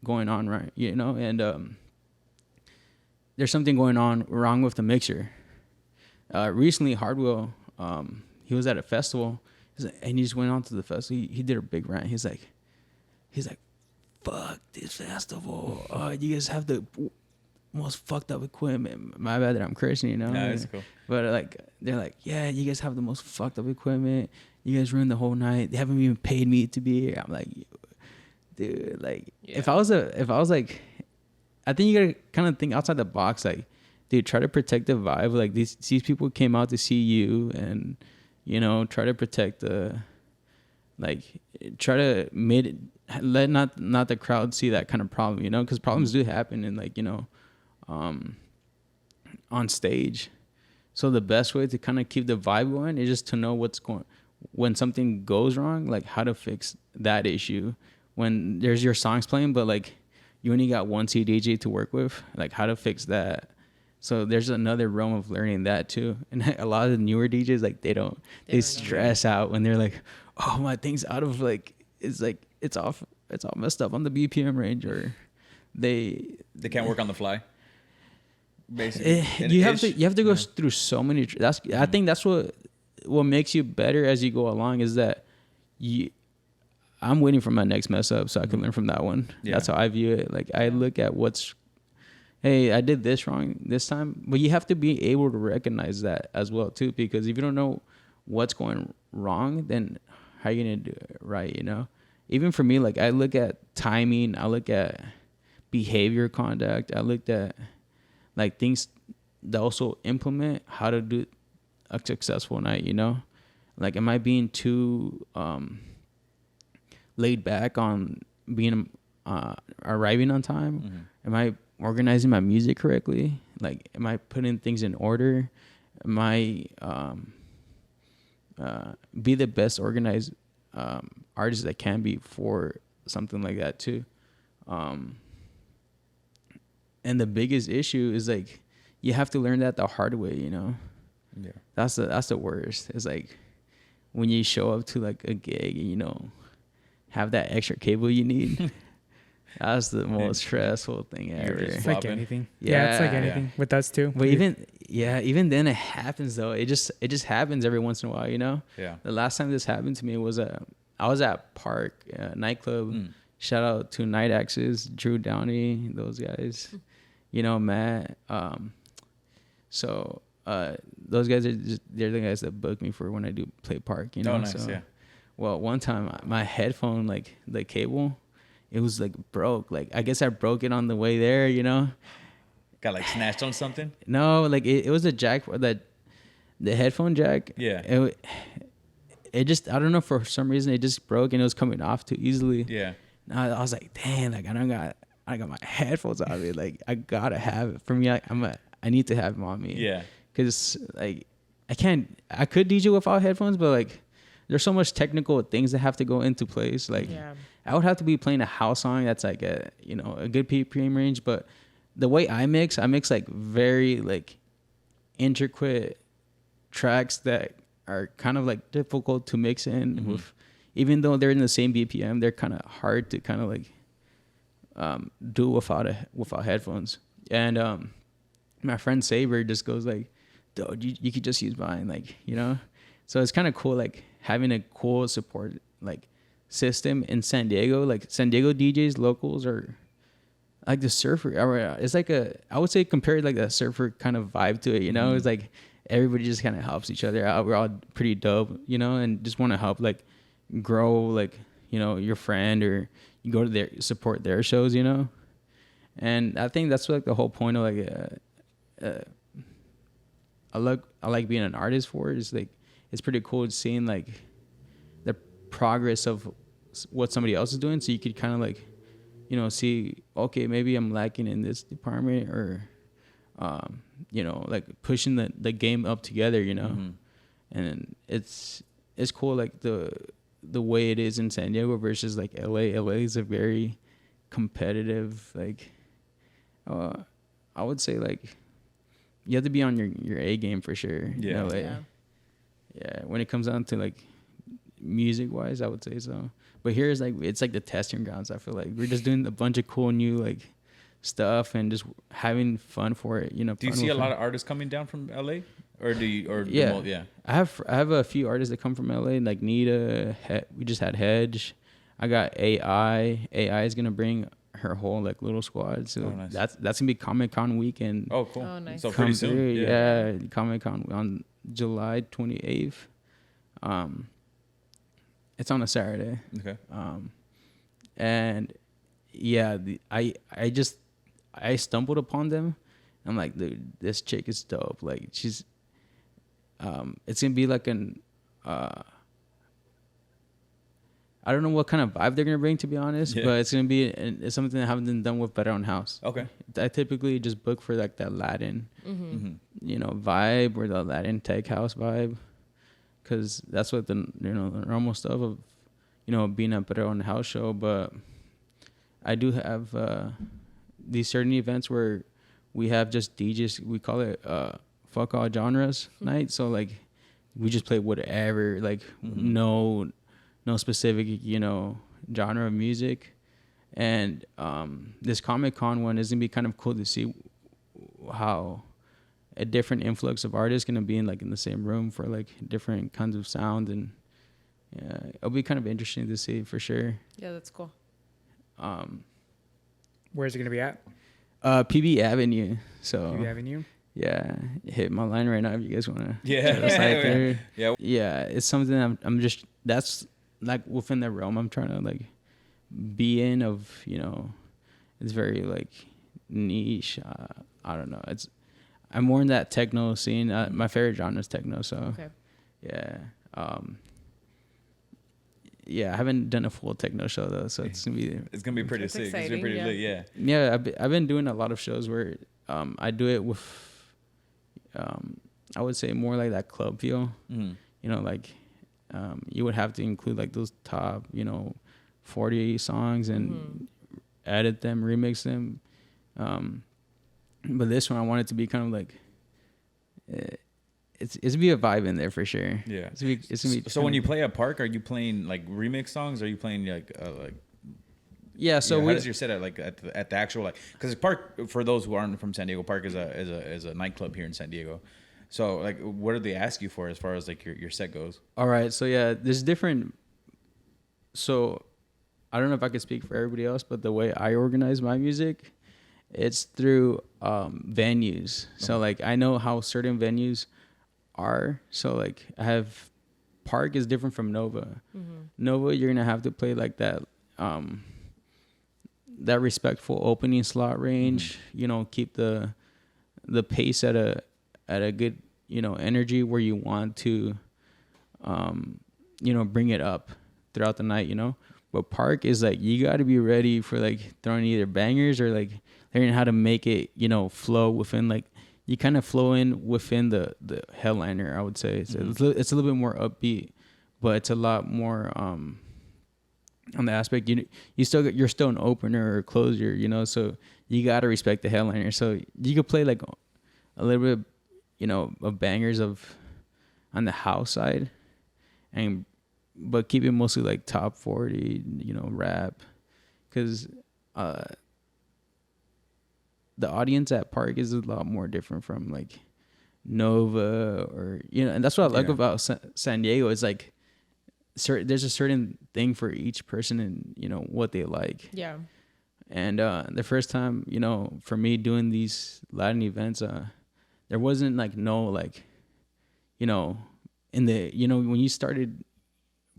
going on, right, you know, and there's something going on wrong with the mixer. Recently, Hardwell, he was at a festival, and he just went on to the festival. He did a big rant. He's like, fuck this festival. You guys have the most fucked up equipment. My bad that I'm cursing, you know? No, it's cool. But like, they're like, yeah, you guys have the most fucked up equipment. You guys ruined the whole night. They haven't even paid me to be here. I'm like, dude, like, if I was like, I think you gotta kind of think outside the box. Like, dude, try to protect the vibe. Like these people came out to see you, and, you know, try to protect the like try to let not the crowd see that kind of problem, you know, because problems do happen and like, you know, on stage. So the best way to kind of keep the vibe going is just to know what's going when something goes wrong, like how to fix that issue. When there's your songs playing, but like you only got one CDJ to work with, like how to fix that. So there's another realm of learning that too. And a lot of the newer DJs, like they stress out when they're like, oh, my thing's out of like it's all messed up on the BPM range, or they can't work on the fly. Basically, you have to go through so many. I think that's what makes you better as you go along is that I'm waiting for my next mess up so I can learn from that one. Yeah. That's how I view it. Like I look at hey, I did this wrong this time, but you have to be able to recognize that as well too, because if you don't know what's going wrong, then how are you gonna do it right? You know, even for me, like I look at timing, I look at behavior conduct, I looked at like things that also implement how to do a successful night, you know? Like, am I being too laid back on being arriving on time? Mm-hmm. Am I organizing my music correctly? Like, am I putting things in order? Am I be the best organized artist that can be for something like that too? And the biggest issue is like you have to learn that the hard way, you know. Yeah, that's the worst. It's like when you show up to like a gig and you know have that extra cable you need. That's the most stressful thing ever. It's like anything. Yeah, it's like anything with us too. But even then it happens though. It just happens every once in a while, you know. Yeah. The last time this happened to me was I was at Park nightclub. Shout out to Night Axes, Drew Downey, those guys. You know, Matt. So those guys they're the guys that book me for when I do play Park, you know. Oh, nice, so, yeah. Well, one time my headphone, like the cable, it was like broke. Like I guess I broke it on the way there, you know. Got like snatched on something? No, like it was a jack for the headphone jack. Yeah. It just, I don't know, for some reason it just broke and it was coming off too easily. Yeah. And I was like, dang, like I got my headphones on me. Like I gotta have it. For me, I need to have them on me. Yeah. Cause like I could DJ without headphones, but like there's so much technical things that have to go into place. Like I would have to be playing a house song that's like a good BPM range, but the way I mix like very like intricate tracks that are kind of like difficult to mix in with, even though they're in the same BPM, they're kind of hard to kind of like do without headphones. And my friend Saber just goes like, dude, you could just use mine, like, you know. So it's kind of cool, like having a cool support like system in San Diego. Like San Diego DJs, locals are like the surfer. It's like I would say compared like a surfer kind of vibe to it, you know. It's like everybody just kind of helps each other out. We're all pretty dope, you know, and just want to help like grow, like, you know, your friend, or you go to support their shows, you know. And I think that's like the whole point of like I like being an artist for it. Is like it's pretty cool seeing like the progress of what somebody else is doing, so you could kind of like, you know, see, okay, maybe I'm lacking in this department, or you know, like pushing the game up together, you know. And it's cool, like the way it is in San Diego versus like LA. LA is a very competitive, like I would say like you have to be on your A game for sure. Yeah. In LA. Yeah. When it comes down to like music wise, I would say so. But here is like, it's like the testing grounds. I feel like we're just doing a bunch of cool new like stuff and just having fun for it, you know. Do you see a lot of artists coming down from LA, or do you, or yeah. I have a few artists that come from LA, like Nita. We just had Hedge. I got AI. AI is gonna bring her whole like little squad. So nice. That's gonna be Comic-Con weekend. Oh, cool. Oh, nice. So pretty soon. Yeah. Comic-Con on July 28th. It's on a Saturday. Okay. And yeah, I stumbled upon them. I'm like, dude, this chick is dope. Like she's, it's gonna be like I don't know what kind of vibe they're gonna bring, to be honest, but it's gonna be it's something that haven't been done with Perreo and House. Okay. I typically just book for like that Latin, you know, vibe or the Latin tech house vibe, because that's what the the normal stuff of, you know, being a Perreo and House show. But I do have these certain events where we have just DJs. We call it fuck all genres night. So like we just play whatever, like no specific, you know, genre of music. And this Comic-Con one is gonna be kind of cool to see how a different influx of artists gonna be in the same room for like different kinds of sound. And yeah, it'll be kind of interesting to see for sure. Yeah, that's cool. Where's it gonna be at? PB Avenue. So PB Avenue. yeah, hit my line right now if you guys wanna. Yeah. Yeah, it's something I'm just, that's like within the realm I'm trying to like be in, of, you know, it's very like niche. I don't know, I'm more in that techno scene. My favorite genre is techno, so Okay. yeah. Yeah, I haven't done a full techno show though, so it's gonna be pretty That's sick. It's gonna be exciting, pretty yeah. lit. Yeah. yeah. I've been doing a lot of shows where I do it with I would say more like that club feel. You know, like you would have to include like those top, you know, 40 songs and edit them, remix them. But this one I want it to be kind of like it's gonna be a vibe in there for sure. Yeah. It's gonna be So when you play at Park, are you playing like remix songs? Or are you playing like yeah? So how does your set at the actual, like, because Park, for those who aren't from San Diego, Park is a nightclub here in San Diego. So like, what do they ask you for as far as like your set goes? All right, so yeah, there's different. So I don't know if I could speak for everybody else, but the way I organize my music, it's through venues. So like I know how certain venues are. So like I have Park is different from Nova. Nova, you're gonna have to play like that that respectful opening slot range. You know, keep the pace at a good, you know, energy where you want to you know, bring it up throughout the night, you know. But Park is like, you got to be ready for like throwing either bangers or like learning how to make it, you know, flow within, like you kind of flow in within the headliner, I would say. So it's a little bit more upbeat, but it's a lot more on the aspect, you're still an opener or closer, you know, so you got to respect the headliner. So you could play like a little bit, you know, of bangers on the house side, but keep it mostly like top 40, you know, rap, because the audience at Park is a lot more different from like Nova, or, you know, and that's what I like about San Diego. Is like there's a certain thing for each person and, you know, what they like. Yeah. And the first time, you know, for me doing these Latin events, there wasn't like no, like, you know, in the, you know, when you started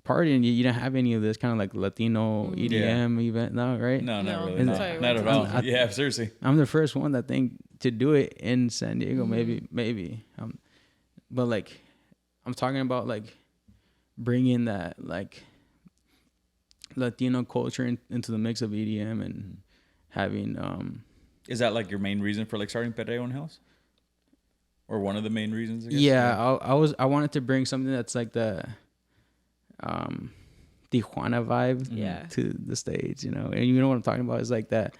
partying, you didn't have any of this kind of like Latino EDM event, no, right? No, not No, really. that's No, why not at all. Yeah, seriously. I'm the first one that think to do it in San Diego, maybe. But like, I'm talking about like bringing that like Latino culture into the mix of EDM and having. Is that like your main reason for like starting Perreo and House? Or one of the main reasons, I guess? Yeah, I wanted to bring something that's like the Tijuana vibe to the stage, you know. And you know what I'm talking about is like that.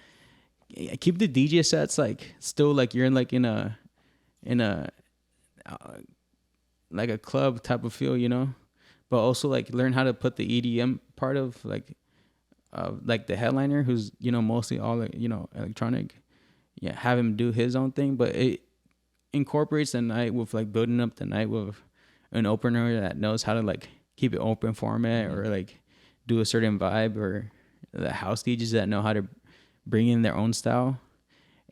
Keep the DJ sets like still like you're in a like a club type of feel, you know, but also like learn how to put the EDM part of like the headliner, who's, you know, mostly all, you know, electronic. Yeah, have him do his own thing, but it incorporates the night with like building up the night with an opener that knows how to like keep it open format or like do a certain vibe, or the house DJs that know how to bring in their own style.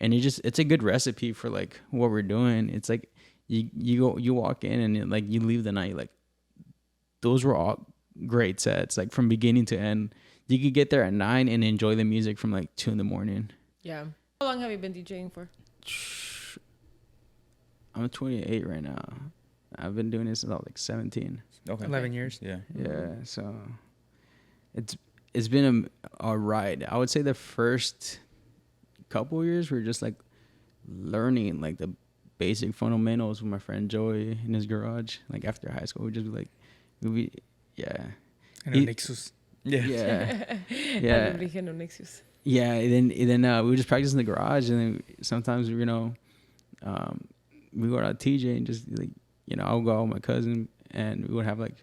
And it's a good recipe for like what we're doing. It's like you walk in and like you leave the night like those were all great sets, like from beginning to end. You could get there at 9 and enjoy the music from like 2 a.m. Yeah. How long have you been DJing for? I'm 28 right now. I've been doing this since I was like 17. Okay. 11 years. Yeah. Yeah, so it's been a ride. I would say the first couple years were just like learning like the basic fundamentals with my friend Joey in his garage. Like after high school, we'd just be like, yeah. And a Nexus. Yeah. Yeah. Yeah. And then we would just practice in the garage, and then sometimes we go to TJ and just like, I would go out with my cousin, and we would have like,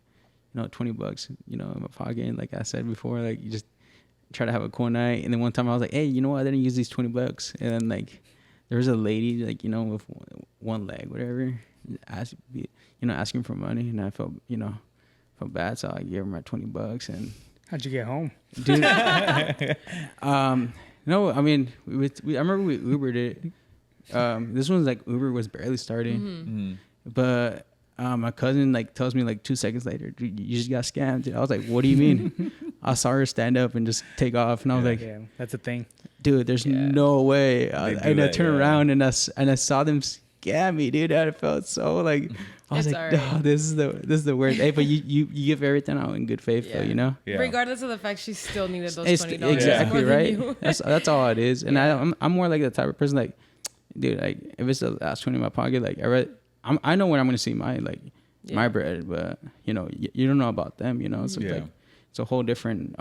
$20, in my pocket. And like I said before, like you just try to have a cool night. And then one time I was like, hey, you know what? I didn't use these $20. And then like there was a lady like, with one leg, whatever, asking for money. And I felt bad. So I gave her my $20. And how'd you get home? Dude, no, I mean, I remember we Ubered it. This one's like Uber was barely starting, but my cousin like tells me like 2 seconds later, dude, you just got scammed. Dude. I was like, what do you mean? I saw her stand up and just take off, and I was like, yeah, that's a thing, dude. There's no way. And I turned around and I saw them scam me, dude. I felt so like I was like, no, this is the worst. Hey, but you give everything out in good faith, though, Yeah. Regardless of the fact she still needed those $20. Exactly right. That's all it is. And I'm more like the type of person like, dude, like if it's the last 20 in my pocket, like I know when I'm gonna see my my bread, but you don't know about them, So like it's a whole different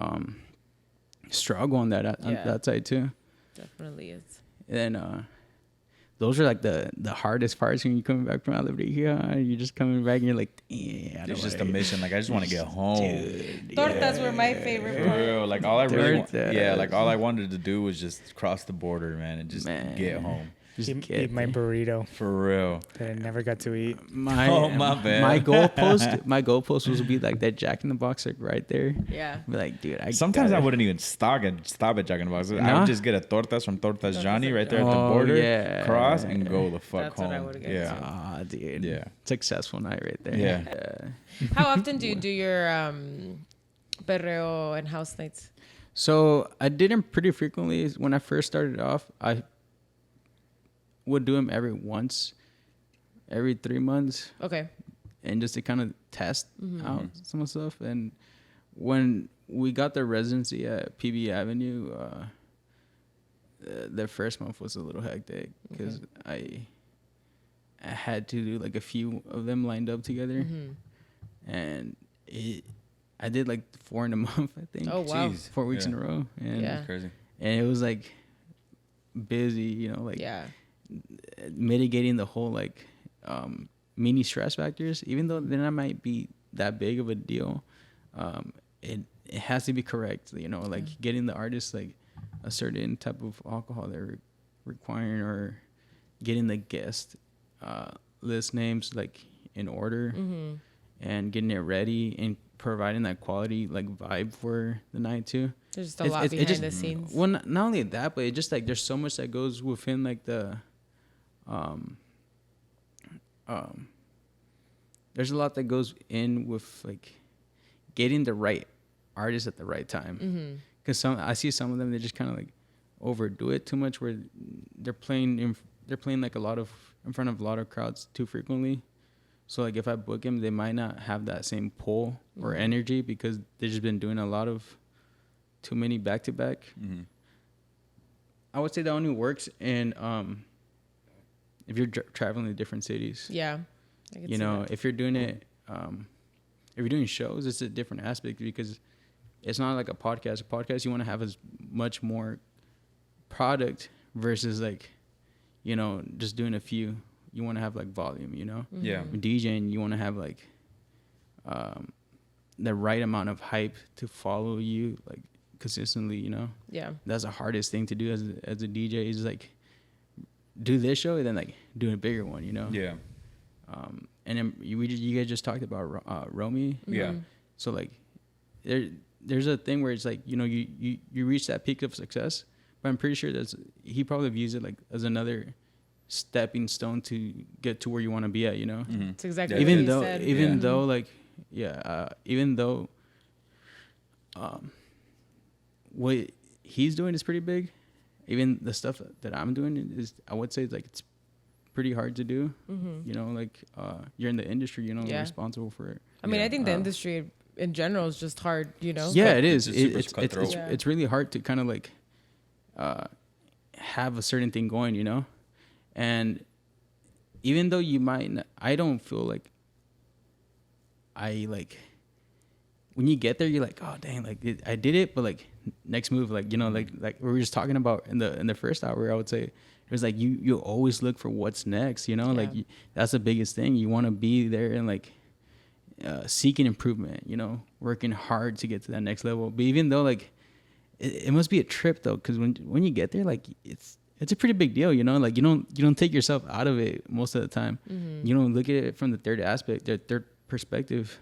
struggle on that side too. Definitely is. And then those are like the hardest parts when you're coming back from Alabria. You're just coming back and you're like, yeah, it's just a mission. Like I just want to get home. Dude, tortas were my favorite part. Real. Like all I wanted to do was just cross the border, man, and just get home. Eat my burrito. For real. That I never got to eat. My bad. My goalpost was to be like that Jack in the Box, like right there. Yeah. Be like, dude, sometimes I wouldn't even stop at Jack in the Box. I would just get a tortas from Tortas Johnny right there at the border, cross, and go the fuck That's home. what I would get too. Dude. Yeah. Successful night right there. Yeah. How often do you do your Perreo and House nights? So I did them pretty frequently. When I first started off, I would do them every 3 months. Okay. And just to kind of test out some stuff. And when we got the residency at PB Avenue, the first month was a little hectic because I had to do like a few of them lined up together, and I did like 4 in a month, I think. Oh wow! Jeez. 4 weeks in a row, and That's crazy. And it was like busy, mitigating the whole like mini stress factors, even though they're not might be that big of a deal. It has to be correct, like getting the artist like a certain type of alcohol they're requiring, or getting the guest list names like in order, and getting it ready and providing that quality like vibe for the night too. There's just a lot behind the scenes. Well, not only that, but it just like there's so much that goes within like the there's a lot that goes in with like getting the right artist at the right time. Because I see some of them, they just kind of like overdo it too much, where they're playing like in front of a lot of crowds too frequently. So like if I book them, they might not have that same pull or energy because they've just been doing a lot of too many back to back. I would say that only works in if you're traveling to different cities. Yeah. If you're doing it, if you're doing shows, it's a different aspect because it's not like a podcast. A podcast, you want to have as much more product versus like, just doing a few. You want to have like volume, Yeah. With DJing, you want to have like the right amount of hype to follow you like consistently, Yeah. That's the hardest thing to do as a DJ is like do this show and then like do a bigger one, Yeah. And then you guys just talked about Romy. Yeah. So like there's a thing where it's like, you reach that peak of success, but I'm pretty sure he probably views it like as another stepping stone to get to where you want to be at, It's exactly even what though you said. even though like even though what he's doing is pretty big, even the stuff that I'm doing is, I would say, like it's pretty hard to do. Like you're in the industry, you're responsible for it. I mean, I think the industry in general is just hard, you know? Yeah, it is. It's cutthroat. It's really hard to kind of like have a certain thing going, you know? And even though you might not, I don't feel like I like when you get there, you're like, oh dang, like I did it, but like next move, like, you know, like we were just talking about in the first hour, I would say it was like you always look for what's next, you know, like that's the biggest thing. You want to be there and like seeking improvement, you know, working hard to get to that next level. But even though like it must be a trip though, because when you get there, like it's a pretty big deal, you know, like you don't take yourself out of it most of the time. Mm-hmm. You don't look at it from the third aspect, the third perspective.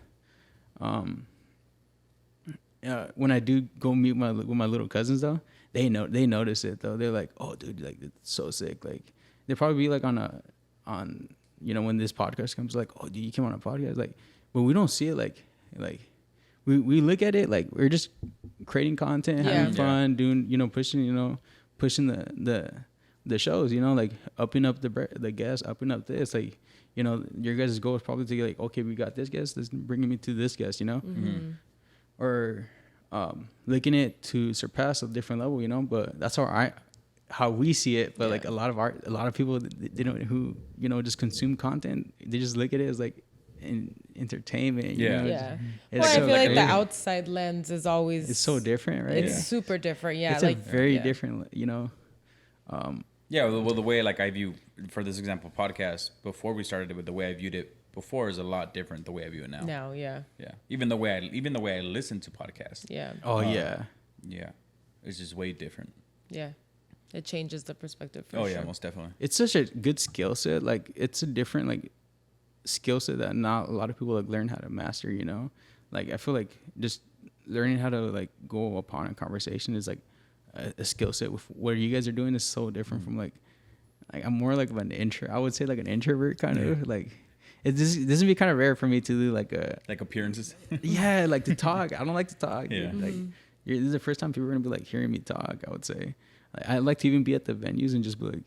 When I do go meet with my little cousins though, they notice it though. They're like, oh dude, like it's so sick. Like they'll probably be like on you know, when this podcast comes, like, oh dude, you came on a podcast, like, but we don't see it like we look at it like we're just creating content, having fun, doing, you know, pushing the shows, you know, like upping up the guests, upping up this, like, you know, your guys' goal is probably to get like, okay, we got this guest, this bringing me to this guest, you know, or looking it to surpass a different level, you know. But that's how we see it. But like a lot of people, they don't, who, you know, just consume content, they just look at it as like entertainment. You know? Well, I feel like the outside lens is always, it's so different, right? It's super different. Yeah, it's like very different, you know. Well, the way like I view, for this example, podcast before we started it, with the way I viewed it before is a lot different the way I view it now. Now, yeah. Even the way I listen to podcasts. Yeah. Yeah, it's just way different. Yeah, it changes the perspective. Yeah, most definitely. It's such a good skill set. Like it's a different like skill set that not a lot of people like learn how to master. You know, like I feel like just learning how to like go upon a conversation is like a skill set. With what you guys are doing is so different from like I'm more like of an I would say like an introvert kind of like. This would be kind of rare for me to do like appearances. Like to talk. I don't like to talk. Yeah. Like this is the first time people are gonna be like hearing me talk. I would say, like, I like to even be at the venues and just be like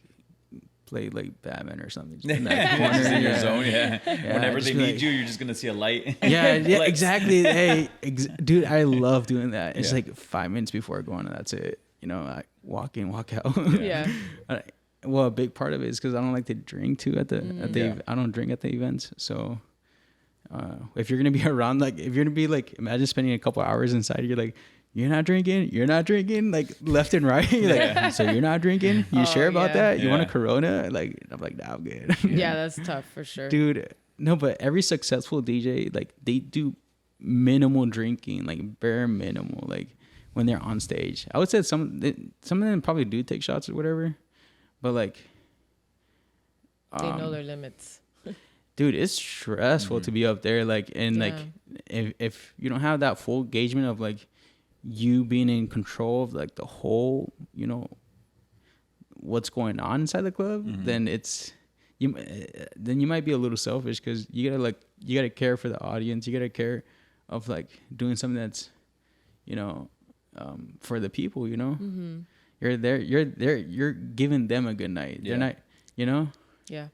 play like Batman or something. Just in that corner, just in your zone. Yeah. Whenever they need you, you're just gonna see a light. Yeah. Exactly. Hey, dude, I love doing that. It's like 5 minutes before I go on, and that's it. You know, I walk in, walk out. Well, a big part of it is because I don't like to drink too at the I don't drink at the events. So if you're gonna be around, like if you're gonna be like, imagine spending a couple hours inside, you're like, you're not drinking, like left and right. Like, so you're not drinking? You sure about that? You want a Corona? Like I'm like, nah, I'm good. Yeah, that's tough for sure, dude. No, but every successful DJ, like they do minimal drinking, like bare minimal, like when they're on stage. I would say some of them probably do take shots or whatever. But like, they know their limits. Dude, it's stressful to be up there. Like, and like, if you don't have that full engagement of like you being in control of like the whole, you know, what's going on inside the club, then you might be a little selfish because you gotta care for the audience. You gotta care of like doing something that's, you know, for the people. You know. You're there. You're giving them a good night. They're not, you know. Yeah.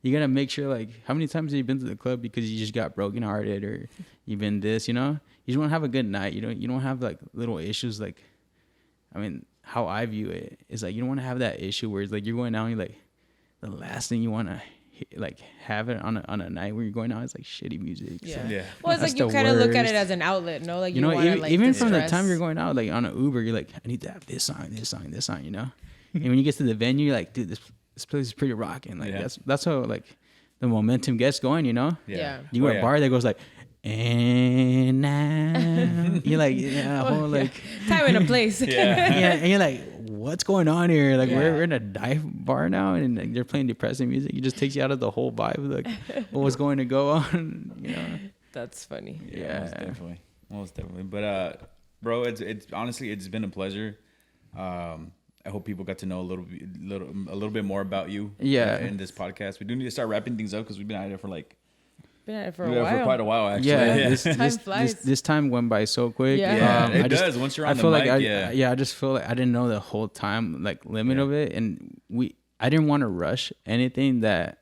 You gotta make sure. Like, how many times have you been to the club because you just got brokenhearted or you've been this? You know, you just want to have a good night. You don't have like little issues. Like, I mean, how I view it is like you don't want to have that issue where it's like you're going out and you're like the last thing you want to like have it on a night where you're going out is like shitty music. Yeah. So well, it's like you kind of look at it as an outlet, no? Like you know, even from the time you're going out, like on an Uber, you're like, I need to have this song, you know. And when you get to the venue, you're like, dude, this place is pretty rocking. Like that's how like the momentum gets going, you know. Yeah. You go to a bar that goes like, and now you're like, whole like time and a place. And you're like, what's going on here? Like we're in a dive bar now, and like, they're playing depressing music. It just takes you out of the whole vibe, like what was going to go on, you know. That's funny. Yeah, most definitely. But bro, it's honestly, it's been a pleasure. I hope people got to know a little bit more about you. In this podcast, we do need to start wrapping things up because we've been at it for like. Been at it for a while. For quite a while, actually. Time flies. This time went by so quick. It does. Once you're on the mic, I just feel like I didn't know the whole time like limit of it, and I didn't want to rush anything that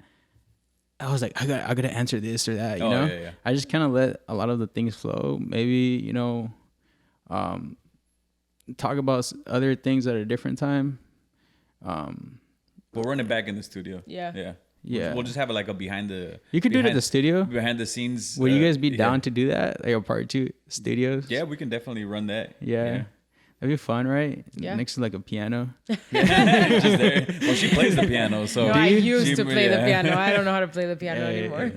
I was like, I gotta answer this or that, you Oh, know? yeah. I just kind of let a lot of the things flow. Maybe, you know, talk about other things at a different time. We'll run it back in the studio. Yeah. Yeah. We'll just have it like a behind the. You could do it at the studio. Behind the scenes. Would you guys be down to do that? Like a part 2 studios? Yeah, we can definitely run that. Yeah. That'd be fun, right? Yeah. Next to like a piano. Just there. Well, she plays the piano, so. No, I used She- to play the yeah. piano. I don't know how to play the piano anymore.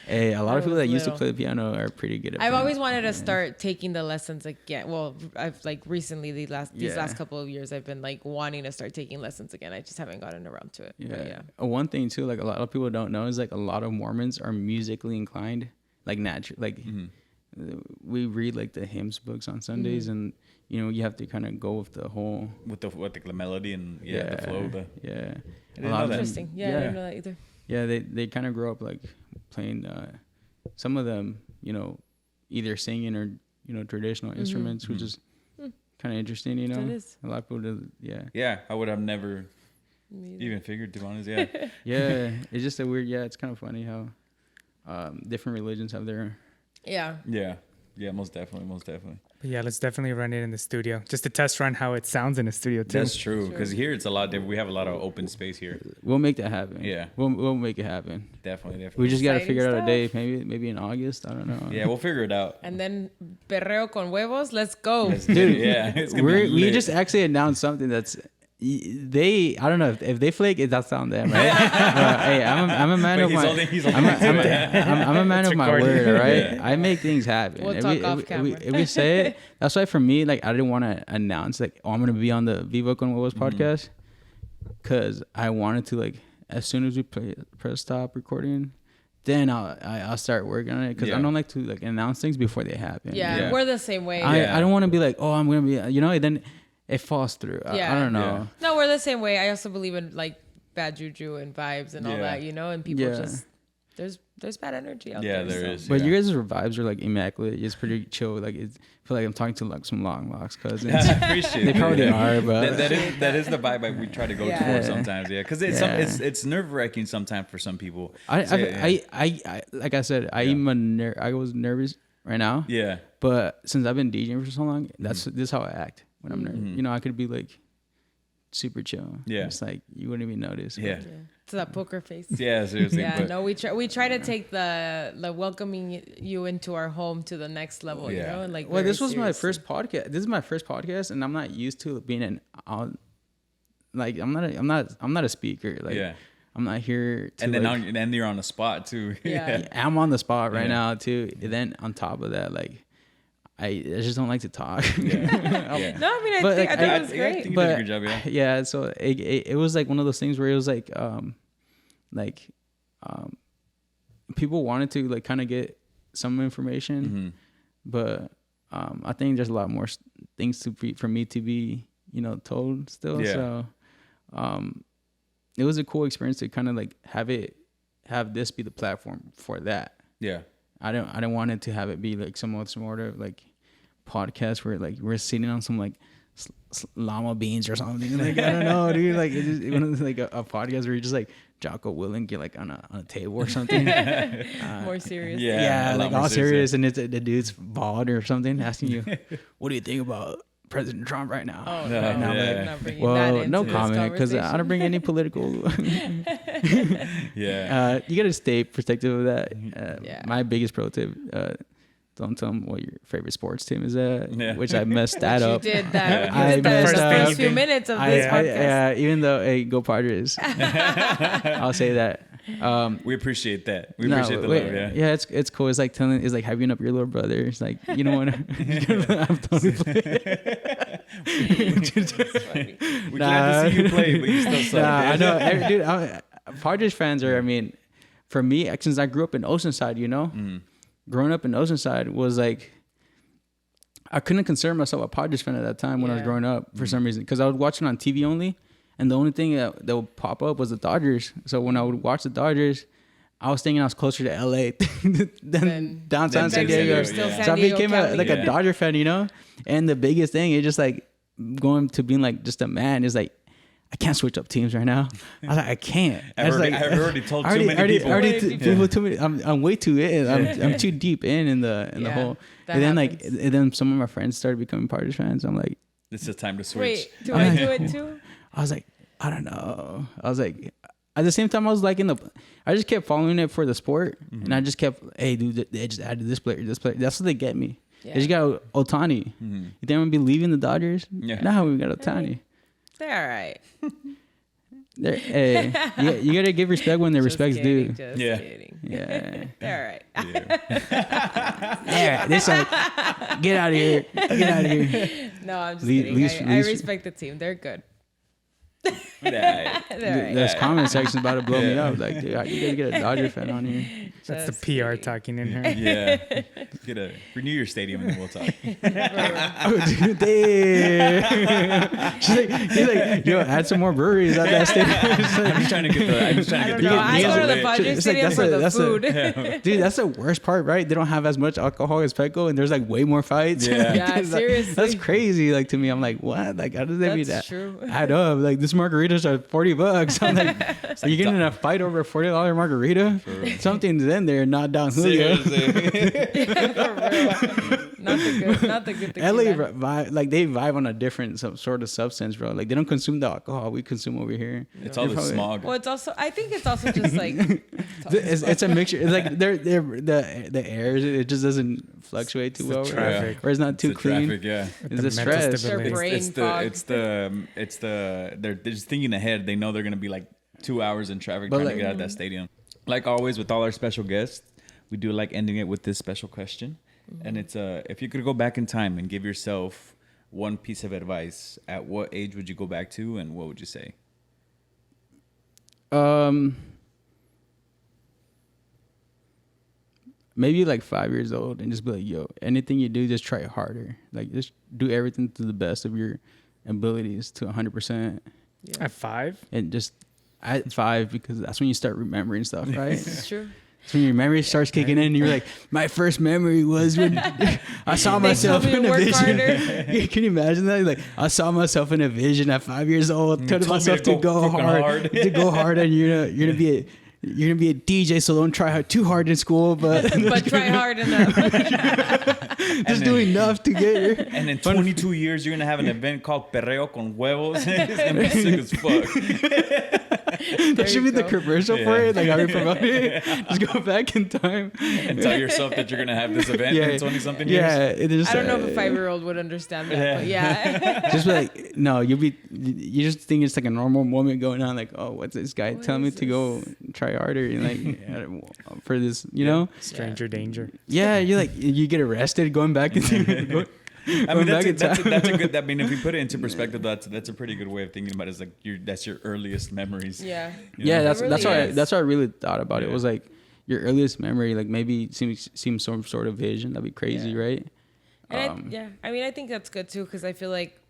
Hey, a lot of I people was that used to little. play the piano are pretty good at I've playing always it. wanted to start taking the lessons again. Well, I've like recently these last couple of years I've been like wanting to start taking lessons again. I just haven't gotten around to it. But Yeah. yeah. One thing too, like a lot of people don't know, is like a lot of Mormons are musically inclined, like natural. Like we read like the hymns books on Sundays, and you know you have to kind of go with the whole With the melody and the flow. yeah. didn't know that. Interesting. Yeah, I didn't know that either. Yeah, they kind of grow up like playing. Some of them, you know, either singing or you know traditional instruments, which is kind of interesting. You know, That is. a lot of people do. Yeah, Yeah, I would have never even figured, to be honest. Yeah. yeah. It's just a weird. Yeah, it's kind of funny how different religions have their. Yeah. Yeah, most definitely. But yeah, let's definitely run it in the studio just to test run how it sounds in the studio too. That's true, because here it's a lot different. We have a lot of open space here. We'll make that happen. Yeah. we'll make it happen. Definitely. We just got to Exciting figure out a day. stuff. Maybe in August. I don't know. Yeah, we'll figure it out. And then Perreo con Huevos, let's go. Dude, Yeah, it's gonna we be lit. just actually announced something that's I don't know if they flake it, that's on them, right? Hey, I'm a man But of he's my only I'm a man of my recorded. word, all right? Yeah. I make things happen. We'll If talk we- off if we- camera. If we say it, that's why for me, like I didn't want to announce like, oh, I'm gonna be on the Vivo con Huevos podcast, because I wanted to like as soon as we press stop recording, then I'll start working on it, because I Yeah. don't like to like announce things before they happen. Yeah, Yeah. we're the same way. Yeah. I don't want to be like, oh, I'm gonna be, you know, then it falls through. I Yeah. don't know. Yeah. No, we're the same way. I also believe in like bad juju and vibes and all Yeah. that, you know, and people Yeah. just there's bad energy out Yeah, there. there so. is. But yeah. you guys' vibes are like immaculate. It's pretty chill. Like I feel like I'm talking to like some long locks cousins. I appreciate They it. probably Yeah. are, but that is the vibe we try to go Yeah. for sometimes. Yeah, because it's nerve wracking sometimes for some people. I So, like I said, Yeah. I was nervous right now. yeah. But since I've been DJing for so long, this is how I act when I'm nervous. You know, I could be like super chill. Yeah. It's like you wouldn't even notice. Yeah. Yeah. To that poker face. Yeah, seriously. Yeah, but no, we try to take the welcoming you into our home to the next level, you Yeah. know, and like. Well, very this was my seriously. first podcast. This is my first podcast, and I'm not used to being like I'm not a speaker. Like Yeah. I'm not here to and then like, now you're on the spot too. Yeah. I'm on the spot right Yeah. now too. And then on top of that, like I just don't like to talk. Yeah. No, I mean, I But, think like, I think I- it was I great. think you did a But good job, yeah. yeah, so it was like one of those things where it was like people wanted to like kind of get some information, Mm-hmm. but I think there's a lot more things for me to be, you know, told still. Yeah. So it was a cool experience to kind of like have this be the platform for that. Yeah. I don't want it to have it be like some sort of like podcast where like we're sitting on some like llama beans or something. Like I don't know, dude. Like it's just one of the, like a podcast where you just like Jocko Willink get like on a table or something. More serious. Yeah. a lot like more all serious, yeah. and it's the dude's bald or something, asking you, "What do you think about President Trump right now?" Oh, No, no, no, yeah. not bringing that Well, into no this comment, because I conversation. don't bring any political. Yeah. You gotta stay protective of that. Yeah. My biggest pro tip: don't tell them what your favorite sports team is at. Yeah. Which I messed that You up. did that. I You did that in messed the up. first few minutes of this podcast. Yeah, even though, hey, go Padres. I'll say that. We appreciate that. We appreciate the wait, love, yeah. it's cool. It's like hyping up your little brother. It's like you don't want to. I'm totally playing. We're glad to see you play, but you still suck. I know, dude. Padres fans are. I mean, for me, since I grew up in Oceanside, you know, growing up in Oceansnside was like, I couldn't consider myself a Padres fan at that time when I was Yeah. growing up for some reason, because I was watching on TV only, and the only thing that would pop up was the Dodgers. So when I would watch the Dodgers, I was thinking I was closer to LA than Then- downtown than San San Diego. Diego, Still yeah. San So I Diego became County. a Dodger fan, you know. And the biggest thing is just like going to being like just a man is like, I can't switch up teams right now. I was like, I can't. I've already told too many people. Too many. I'm way too in. I'm too deep in the whole. And then happens. and then some of my friends started becoming Padres fans. I'm like, This is time to switch. Wait, do I do it too? I was like, I don't know. I was like, at the same time, I was like I just kept following it for the sport, and I just kept, hey, dude, they just added this player, this player. That's what they get me. Yeah. They just got Ohtani. You think I'm gonna be leaving the Dodgers? Yeah. No, we got Ohtani. They're all right. Hey, you gotta give respect when the respect's due. Just kidding. Yeah. They're all right. Yeah. This like, get out of here. Get out of here. No, I'm just kidding. I respect the team. They're good. Yeah. They're all There's right. comment sections about to blow me up. Like, dude, you gotta get a Dodger fan on here. That's Just the PR kidding. talking in her. Yeah. Renew your stadium and then we'll talk. Oh, dude, damn. He's like, yo, add some more breweries at that stadium. It's like, I'm just trying to get the. I'm just trying I to don't get know. I go to the It's Padres like, Stadium for the that's food. dude, that's the worst part, right? They don't have as much alcohol as Petco, and there's like way more fights. Yeah. Yeah, It's like, seriously. that's crazy. Like to me, I'm like, what? Like, how does that be That's that? true. Add up. Like this margaritas are $40. I'm like, are you getting in a fight over a $40 margarita? Something's in there, not down Julio. Seriously. For real. Not the good LA tequila. vibe, like they vibe on a different sort of substance, bro. Like they don't consume the alcohol we consume over here. It's all the smog. Well, I think it's also just like It's a mixture. It's like the air. It just doesn't fluctuate too well, traffic. or it's not too It's the clean. traffic, yeah. It's the the mental stress. stability. Their brain fog. It's the they're just thinking ahead. They know they're gonna be like 2 hours in traffic But trying like- to get out of that stadium. Like always with all our special guests, we do like ending it with this special question. And it's if you could go back in time and give yourself one piece of advice, at what age would you go back to and what would you say? Maybe like 5 years old and just be like, yo, anything you do, just try harder. Like just do everything to the best of your abilities to 100%. At 5? And just at 5, because that's when you start remembering stuff, right? it's true. That's when your memory starts kicking in and you're like, my first memory was when I saw myself told me in to a work vision. harder. Can you imagine that? Like, I saw myself in a vision at 5 years old, telling told me myself to to go fucking hard, hard. to go hard, and you're gonna be a DJ, so don't try too hard in school, but But try hard enough. just do enough to get here. And in 22 years, you're gonna have an event called Perreo con Huevos. It's gonna be sick as fuck. That should be the commercial for Yeah. it. Like how we promote it. Just go back in time. And tell yourself that you're gonna have this event in 20 something years. Yeah, it is. I don't know if a 5-year-old would understand that, but yeah. Just be like, no, you just think it's like a normal moment going on. Like, oh, what's this guy What telling me is to go try harder and like for this, you know? Stranger danger. Yeah, you get arrested going back into. I mean, that's a good. I mean, if you put it into perspective, that's a pretty good way of thinking about it. It's like that's your earliest memories. Yeah. You Yeah, know? that's It that's really why is. that's what I really thought about it. It Yeah. was like your earliest memory, like maybe seems some sort of vision. That'd be crazy, Yeah. right? And I mean, I think that's good too, because I feel like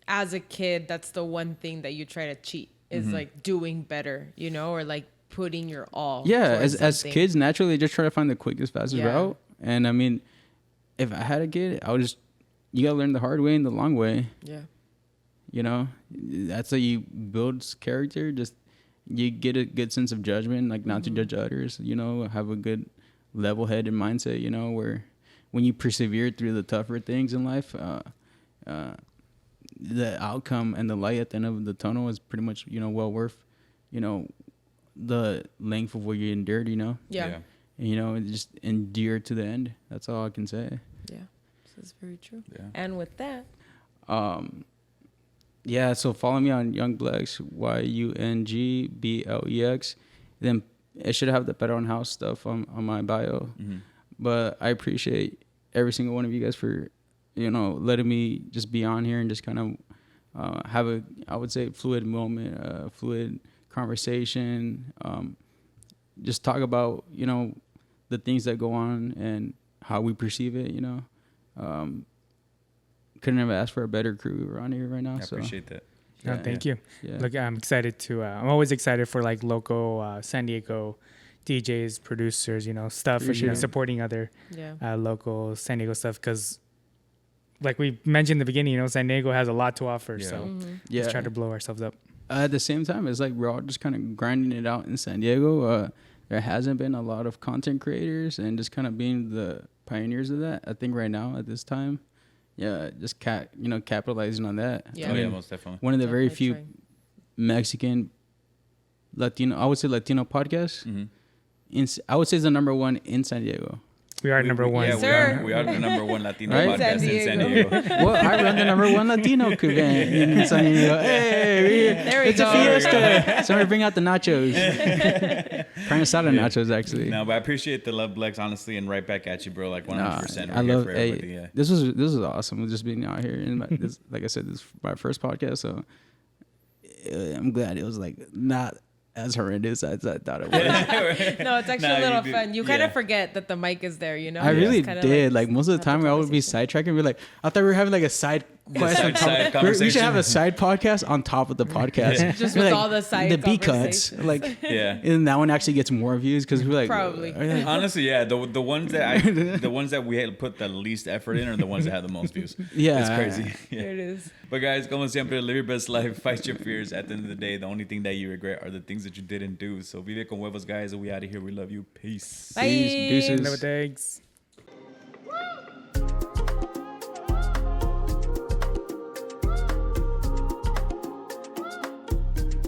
as a kid, that's the one thing that you try to cheat is like doing better, you know, or like putting your all. Yeah, towards as something. kids, naturally just try to find the quickest, fastest Yeah. route. And I mean, if I had a kid, I would just you gotta learn the hard way and the long way. Yeah. You know, that's how you build character. Just you get a good sense of judgment, like not to judge others. You know, have a good level-headed mindset. You know, where when you persevere through the tougher things in life, the outcome and the light at the end of the tunnel is pretty much well worth, the length of what you endured. Yeah. And, just endure to the end. That's all I can say. Yeah. This is very true. Yeah. And with that, Yeah, so follow me on Yung Blex, YUNGBLEX. Then it should have the Perreo and House stuff on my bio. Mm-hmm. But I appreciate every single one of you guys for, letting me just be on here and just kind of have a, I would say, fluid moment, fluid conversation. Just talk about, the things that go on and how we perceive it, couldn't have asked for a better crew around here right now. I appreciate that. No, thank you. Yeah. Look, I'm excited to. I'm always excited for like local San Diego DJs, producers, stuff, Appreciate it. supporting other yeah. local San Diego stuff because, like we mentioned in the beginning, San Diego has a lot to offer. Yeah. So Mm-hmm. Yeah. let's try to blow ourselves up. at the same time, it's like we're all just kind of grinding it out in San Diego. There hasn't been a lot of content creators, and just kind of being the pioneers of that. I think right now at this time, just capitalizing on that. Yeah. Oh, yeah, most definitely. One of the very Definitely few trying. Mexican, Latino, I would say Latino podcasts. Mm-hmm. I would say it's the number one in San Diego. We are number one. Yeah, Sir. we are the number one Latino Right? podcast in San Diego. Well, I run the number one Latino crew in San Diego. Hey, There we it's go. a fiesta. Somebody bring out the nachos. Carne asada nachos, actually. No, but I appreciate the love, Blex, honestly, and right back at you, bro. Like 100%. I love. Everybody. Hey, this was awesome. Just being out here, and this, like I said, this is my first podcast, so I'm glad it was like not as horrendous as I thought it was. No, it's actually Nah, a little you do- fun. You kind yeah. of forget that the mic is there, you know? I really Just kinda did. Like most of the have time, the I would be conversation. sidetracking. We're like, I thought we were having like a side quest side- on top. side We should have conversation. a side podcast on top of the podcast. Just We're with like, all the side the B cuts, conversations. like, Yeah. and that one actually gets more views because we're like, Probably. Honestly, yeah, the ones that we had put the least effort in are the ones that have the most views. Yeah. It's crazy. Yeah. There it is. But guys, como siempre, live your best life, fight your fears. At the end of the day, the only thing that you regret are the things that you didn't do. So vive con huevos, guys, and we out of here. We love you. Peace. Bye. Deuces. Never thanks.